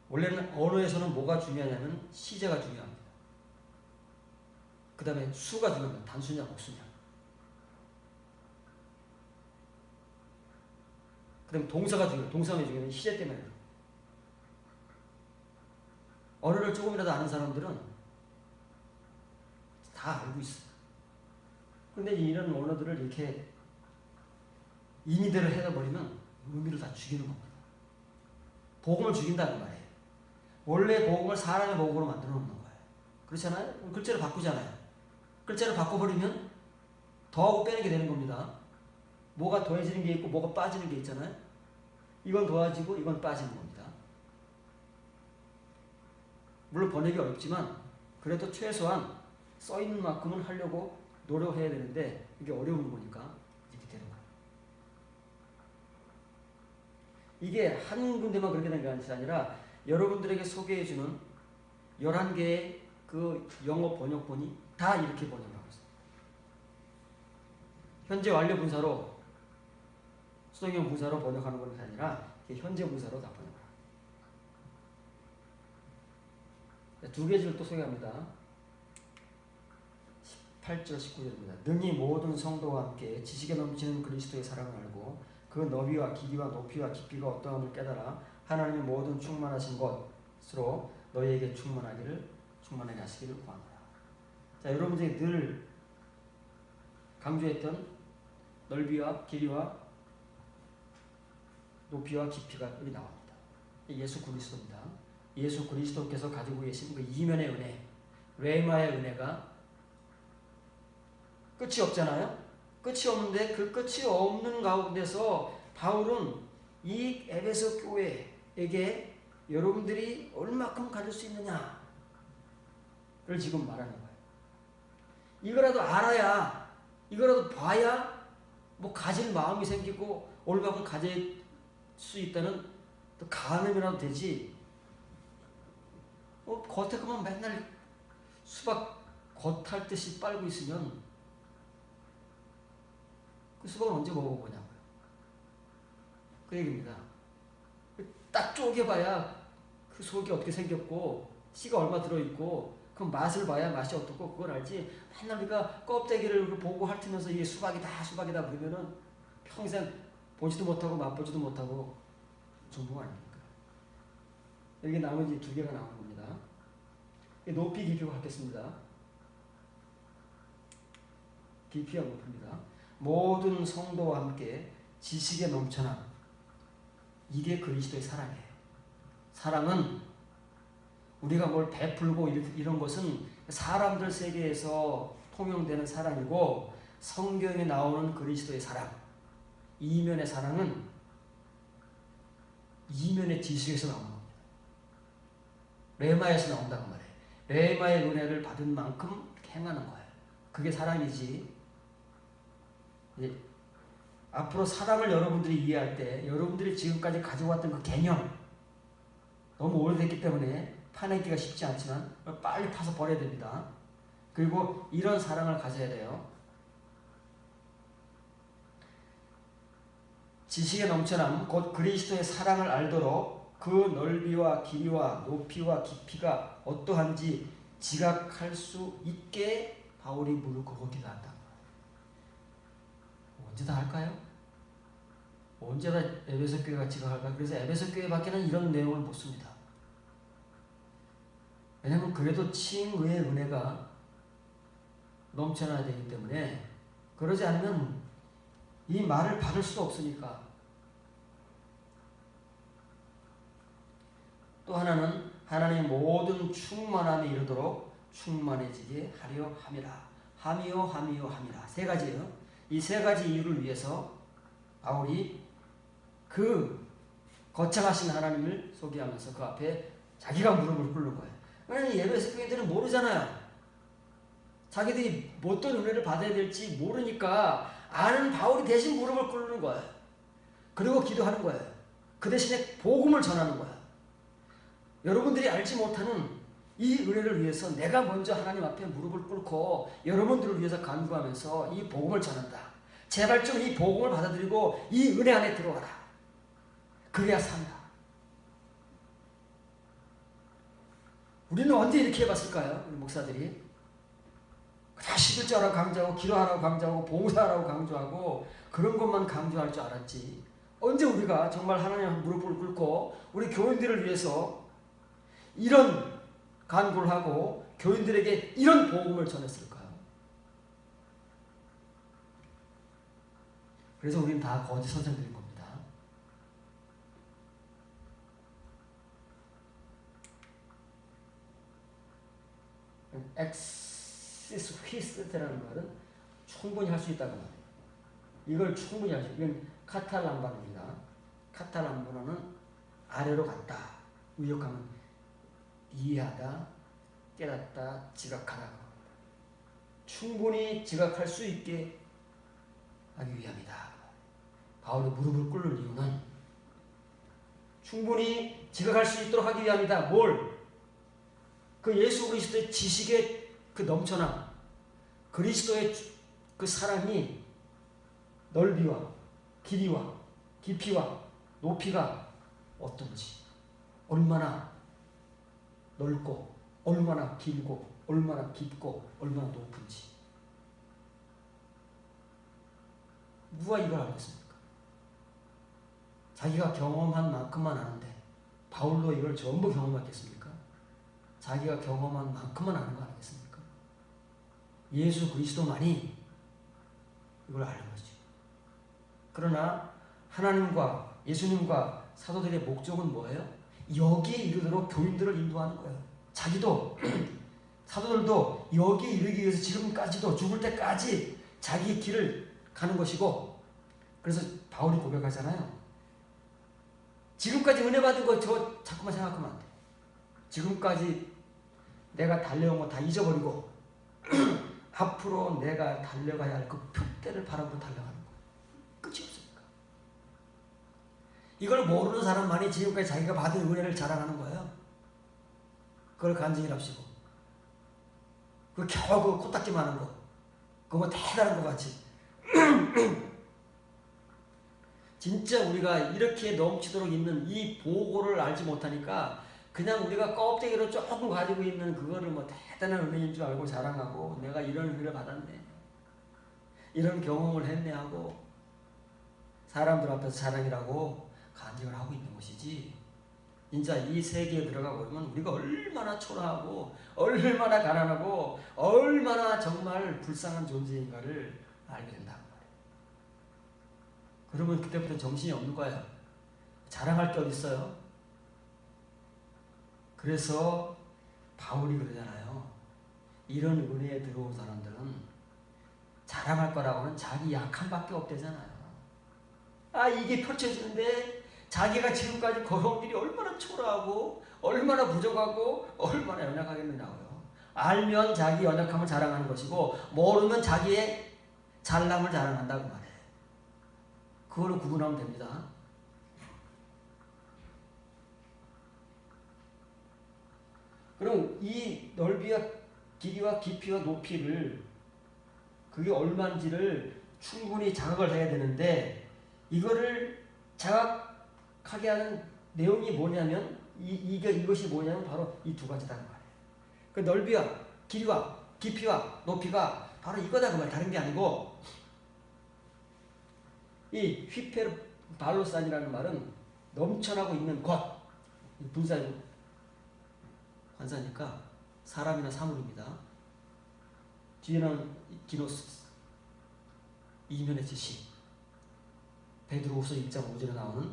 원래는 언어에서는 뭐가 중요하냐면 시제가 중요합니다. 그 다음에 수가 중요합니다. 단수냐 복수냐. 그 다음에 동사가 중요해요. 동사가 중요해요. 시제 때문에. 언어를 조금이라도 아는 사람들은 다 알고 있어요. 그런데 이런 언어들을 이렇게 임의대로 해버리면 의미를 다 죽이는 겁니다. 복음을 죽인다는 말이에요. 원래 복음을 사람의 복음으로 만들어 놓는 거예요. 그렇잖아요? 글자를 바꾸잖아요. 글자를 바꿔버리면 더하고 빼는 게 되는 겁니다. 뭐가 더해지는 게 있고 뭐가 빠지는 게 있잖아요. 이건 더해지고 이건 빠지는 겁니다. 물론 번역이 어렵지만 그래도 최소한 써있는 만큼은 하려고 노력해야 되는데 이게 어려운 거니까 이렇게 되는 거예요. 이게 한 군데만 그렇게 된 것이 아니라 여러분들에게 소개해주는 11개의 그 영어 번역본이 다 이렇게 번역하고 있어요. 현재 완료 분사로 수동형 분사로 번역하는 것이 아니라 현재 분사로 다 번역합니다. 두 개를 또 소개합니다. 18절 19절입니다. 능히 모든 성도와 함께 지식에 넘치는 그리스도의 사랑을 알고 그 너비와 길이와 높이와 깊이가 어떠함을 깨달아 하나님의 모든 충만하신 것으로 너희에게 충만하게 하시기를 구하노라. 자, 여러분들이 늘 강조했던 넓이와 길이와 높이와 깊이가 여기 나옵니다. 예수 그리스도입니다. 예수 그리스도께서 가지고 계신 그 이면의 은혜, 레마의 은혜가 끝이 없잖아요. 끝이 없는데 그 끝이 없는 가운데서 바울은 이 에베소 교회에게 여러분들이 얼마큼 가질 수 있느냐를 지금 말하는 거예요. 이거라도 알아야, 이거라도 봐야 뭐 가질 마음이 생기고 올바른 가질 수 있다는 또 가늠이라도 되지. 겉에 그만 맨날 수박 겉할 듯이 빨고 있으면 그 수박은 언제 먹어보냐고요. 그 얘기입니다. 딱 쪼개봐야 그 속이 어떻게 생겼고 씨가 얼마 들어있고 그 맛을 봐야 맛이 어떻고 그걸 알지. 맨날 우리가 껍데기를 보고 핥으면서 이게 수박이다 수박이다 그러면은 평생 보지도 못하고 맛보지도 못하고 정보가 아닙니까. 여기 나머지 두 개가 나오는 겁니다. 높이 깊이가 갖겠습니다. 깊이와 높이입니다. 모든 성도와 함께 지식에 넘쳐난 이게 그리스도의 사랑이에요. 사랑은 우리가 뭘 베풀고 이런 것은 사람들 세계에서 통용되는 사랑이고 성경에 나오는 그리스도의 사랑, 이면의 사랑은 이면의 지식에서 나오는 겁니다. 레마에서 나온다고 말해요. 레마의 은혜를 받은 만큼 행하는 거예요. 그게 사랑이지. 앞으로 사랑을 여러분들이 이해할 때 여러분들이 지금까지 가지고 왔던 그 개념 너무 오래됐기 때문에 파내기가 쉽지 않지만 빨리 파서 버려야 됩니다. 그리고 이런 사랑을 가져야 돼요. 지식에 넘쳐남 곧 그리스도의 사랑을 알도록 그 넓이와 길이와 높이와 깊이가 어떠한지 지각할 수 있게 바울이 무릎 꿇고 기도한다. 언제 다 할까요? 언제 다 에베소 교회가 지각할까요? 그래서 에베소 교회밖에는 이런 내용을 못 씁니다. 왜냐하면 그래도 칭의의 은혜가 넘쳐나야 되기 때문에 그러지 않으면 이 말을 받을 수도 없으니까. 또 하나는 하나님의 모든 충만함에 이르도록 충만해지게 하려 함이라. 함이요 함이요 함이라. 세 가지예요. 이 세 가지 이유를 위해서 바울이 그 거창하신 하나님을 소개하면서 그 앞에 자기가 무릎을 꿇는 거예요. 왜냐하면 에베소 교인들은 모르잖아요. 자기들이 어떤 은혜를 받아야 될지 모르니까 아는 바울이 대신 무릎을 꿇는 거예요. 그리고 기도하는 거예요. 그 대신에 복음을 전하는 거예요. 여러분들이 알지 못하는 이 은혜를 위해서 내가 먼저 하나님 앞에 무릎을 꿇고 여러분들을 위해서 간구하면서 이 복음을 전한다. 제발 좀 이 복음을 받아들이고 이 은혜 안에 들어와라. 그래야 산다. 우리는 언제 이렇게 해봤을까요? 우리 목사들이 다 11조하라고 강조하고 기도하라고 강조하고 봉사하라고 강조하고 그런 것만 강조할 줄 알았지. 언제 우리가 정말 하나님 앞에 무릎을 꿇고 우리 교인들을 위해서 이런 간구를 하고 교인들에게 이런 복음을 전했을까요? 그래서 우리는 다 거짓 선생들인 겁니다. 엑시스 휘스테라는 말은 충분히 할 수 있다는 말이에요. 이걸 충분히 할 수 있어요. 이건 카탈람반입니다. 카탈람반어는 아래로 갔다. 의역하면 이해하다, 깨닫다, 지각하다. 충분히 지각할 수 있게 하기 위함이다. 바울이 무릎을 꿇는 이유는 충분히 지각할 수 있도록 하기 위함이다. 뭘? 그 예수 그리스도의 지식의 그 넘쳐남, 그리스도의 그 사랑이 넓이와 길이와 깊이와 높이가 어떤지, 얼마나 넓고 얼마나 길고 얼마나 깊고 얼마나 높은지 누가 이걸 알겠습니까? 자기가 경험한 만큼만 아는데 바울로 이걸 전부 경험했겠습니까? 자기가 경험한 만큼만 아는 거 아니겠습니까? 예수 그리스도만이 이걸 아는 거죠. 그러나 하나님과 예수님과 사도들의 목적은 뭐예요? 여기에 이르도록 교인들을 인도하는 거예요. 자기도 사도들도 여기에 이르기 위해서 지금까지도 죽을 때까지 자기의 길을 가는 것이고, 그래서 바울이 고백하잖아요. 지금까지 은혜 받은 거 저 자꾸만 생각하면 안 돼. 지금까지 내가 달려온 거 다 잊어버리고 앞으로 내가 달려가야 할 그 표대를 바라보고 달려가는 거예요. 끝이 없으니까. 이걸 모르는 사람만이 지금까지 자기가 받은 은혜를 자랑하는 거예요. 그걸 간증이랍시고. 그 겨우 그 코딱지 많은 거, 그거 대단한 것 같이. 진짜 우리가 이렇게 넘치도록 있는 이 보고를 알지 못하니까 그냥 우리가 껍데기로 조금 가지고 있는 그거를 뭐 대단한 은혜인 줄 알고 자랑하고, 내가 이런 은혜를 받았네, 이런 경험을 했네 하고 사람들 앞에서 자랑이라고 간증을 하고 있는 것이지, 진짜 이 세계에 들어가 보면 우리가 얼마나 초라하고 얼마나 가난하고 얼마나 정말 불쌍한 존재인가를 알게 된다는 말이에요. 그러면 그때부터 정신이 없는 거예요. 자랑할 게 어디 있어요? 그래서 바울이 그러잖아요. 이런 은혜에 들어온 사람들은 자랑할 거라고는 자기 약함밖에 없대잖아요. 아, 이게 펼쳐지는데 자기가 지금까지 걸어온 길이 얼마나 초라하고 얼마나 부족하고 얼마나 연약하겠느냐고요. 알면 자기 연약함을 자랑하는 것이고 모르면 자기의 잘남을 자랑한다고 말해요. 그걸로 구분하면 됩니다. 그럼 이 넓이와 길이와 깊이와 높이를, 그게 얼마인지를 충분히 자각을 해야 되는데, 이거를 자각하게 하는 내용이 뭐냐면, 이것이 뭐냐면 바로 이 두 가지다는 말이에요. 그 넓이와 길이와 깊이와 높이가 바로 이거다 그 말, 다른 게 아니고, 이 휘페르발로산이라는 말은 넘쳐나고 있는 것, 분사이고 관사니까 사람이나 사물입니다. 뒤에는 기노스, 이면의 지식, 베드로후서 1장 5절에 나오는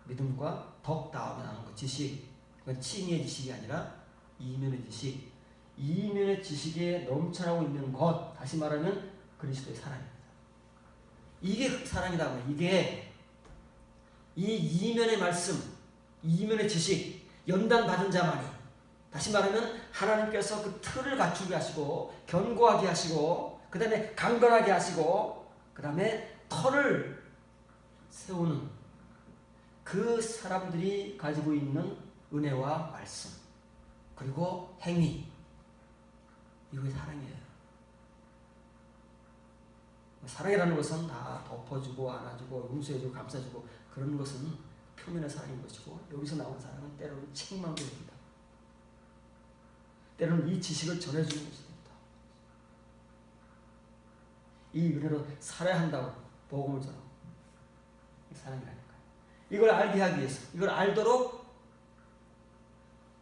믿음과 덕 다음에 나오는 것, 지식. 그건 칭의의 지식이 아니라 이면의 지식. 이면의 지식에 넘쳐나고 있는 것, 다시 말하면 그리스도의 사랑입니다. 이게 사랑이다. 이게 이 이면의 말씀, 이면의 지식, 연단 받은 자만이, 다시 말하면 하나님께서 그 틀을 갖추게 하시고 견고하게 하시고 그 다음에 강건하게 하시고 그 다음에 터를 세우는 그 사람들이 가지고 있는 은혜와 말씀, 그리고 행위, 이게 사랑이에요. 사랑이라는 것은 다 덮어주고 안아주고 용서해주고 감싸주고 그런 것은 표면의 사랑인 것이고, 여기서 나온 사랑은 때로는 책망적입니다. 때로는 이 지식을 전해주는 것입니다. 이 은혜로 살아야 한다고 복음을 전하고, 사랑이라니까요. 이걸 알게 하기 위해서, 이걸 알도록,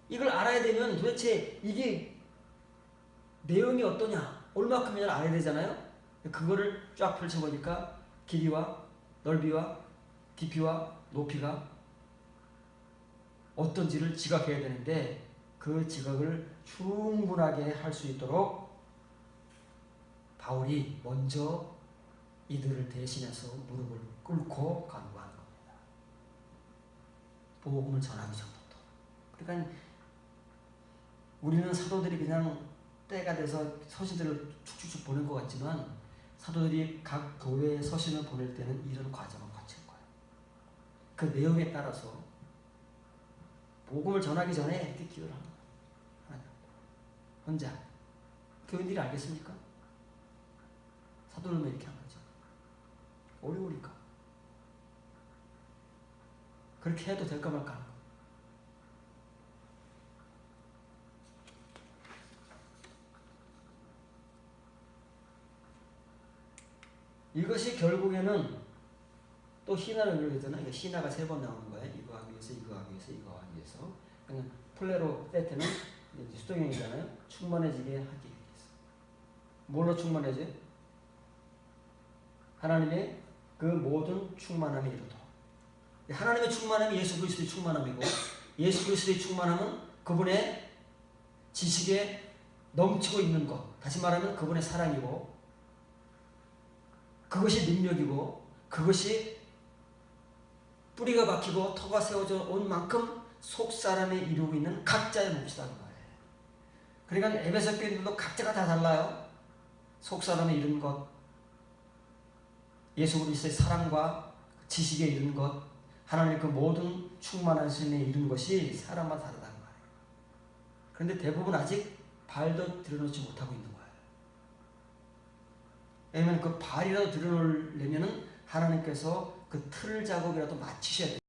이걸 알아야 되면 도대체 이게 내용이 어떠냐, 얼마큼이냐 알아야 되잖아요. 그거를 쫙 펼쳐보니까 길이와 넓이와 깊이와 높이가 어떤지를 지각해야 되는데 그 지각을 충분하게 할 수 있도록 바울이 먼저 이들을 대신해서 무릎을 꿇고 간구하는 겁니다. 복음을 전하기 전부터. 그러니까 우리는 사도들이 그냥 때가 돼서 서신들을 축축축 보낸 것 같지만 사도들이 각 교회에 서신을 보낼 때는 이런 과정을 거칠 거예요. 그 내용에 따라서 복음을 전하기 전에 이렇게 기도를 하는 거예요. 혼자. 교인들이 알겠습니까? 사도들만 이렇게 한 거죠. 어려우니까. 그렇게 해도 될까 말까 하는 거예요. 이것이 결국에는 또 신화를 그러잖아요. 신화가 3번 나오는 거예요. 이거 하기 위해서, 이거 하기 위해서, 이거 하기 위해서. 그냥 플레로 세트는 수동형이잖아요. 충만해지게 하기 위해서. 뭘로 충만해져요? 하나님의 그 모든 충만함이 이르도록. 하나님의 충만함이 예수 그리스도의 충만함이고 예수 그리스도의 충만함은 그분의 지식에 넘치고 있는 것. 다시 말하면 그분의 사랑이고 그것이 능력이고 그것이 뿌리가 박히고 터가 세워져 온 만큼 속사람에 이루고 있는 각자의 몫이라는 거예요. 그러니까 에베소 교인들도 각자가 다 달라요. 속사람에 이룬 것, 예수 그리스도의 사랑과 지식에 이룬 것, 하나님의 그 모든 충만하심에 이룬 것이 사람마다 다르다는 거예요. 그런데 대부분 아직 발도 드러놓지 못하고 있는 거예요. 왜냐하면 그 발이라도 드러내려면 하나님께서 그 틀 작업이라도 마치셔야 돼요.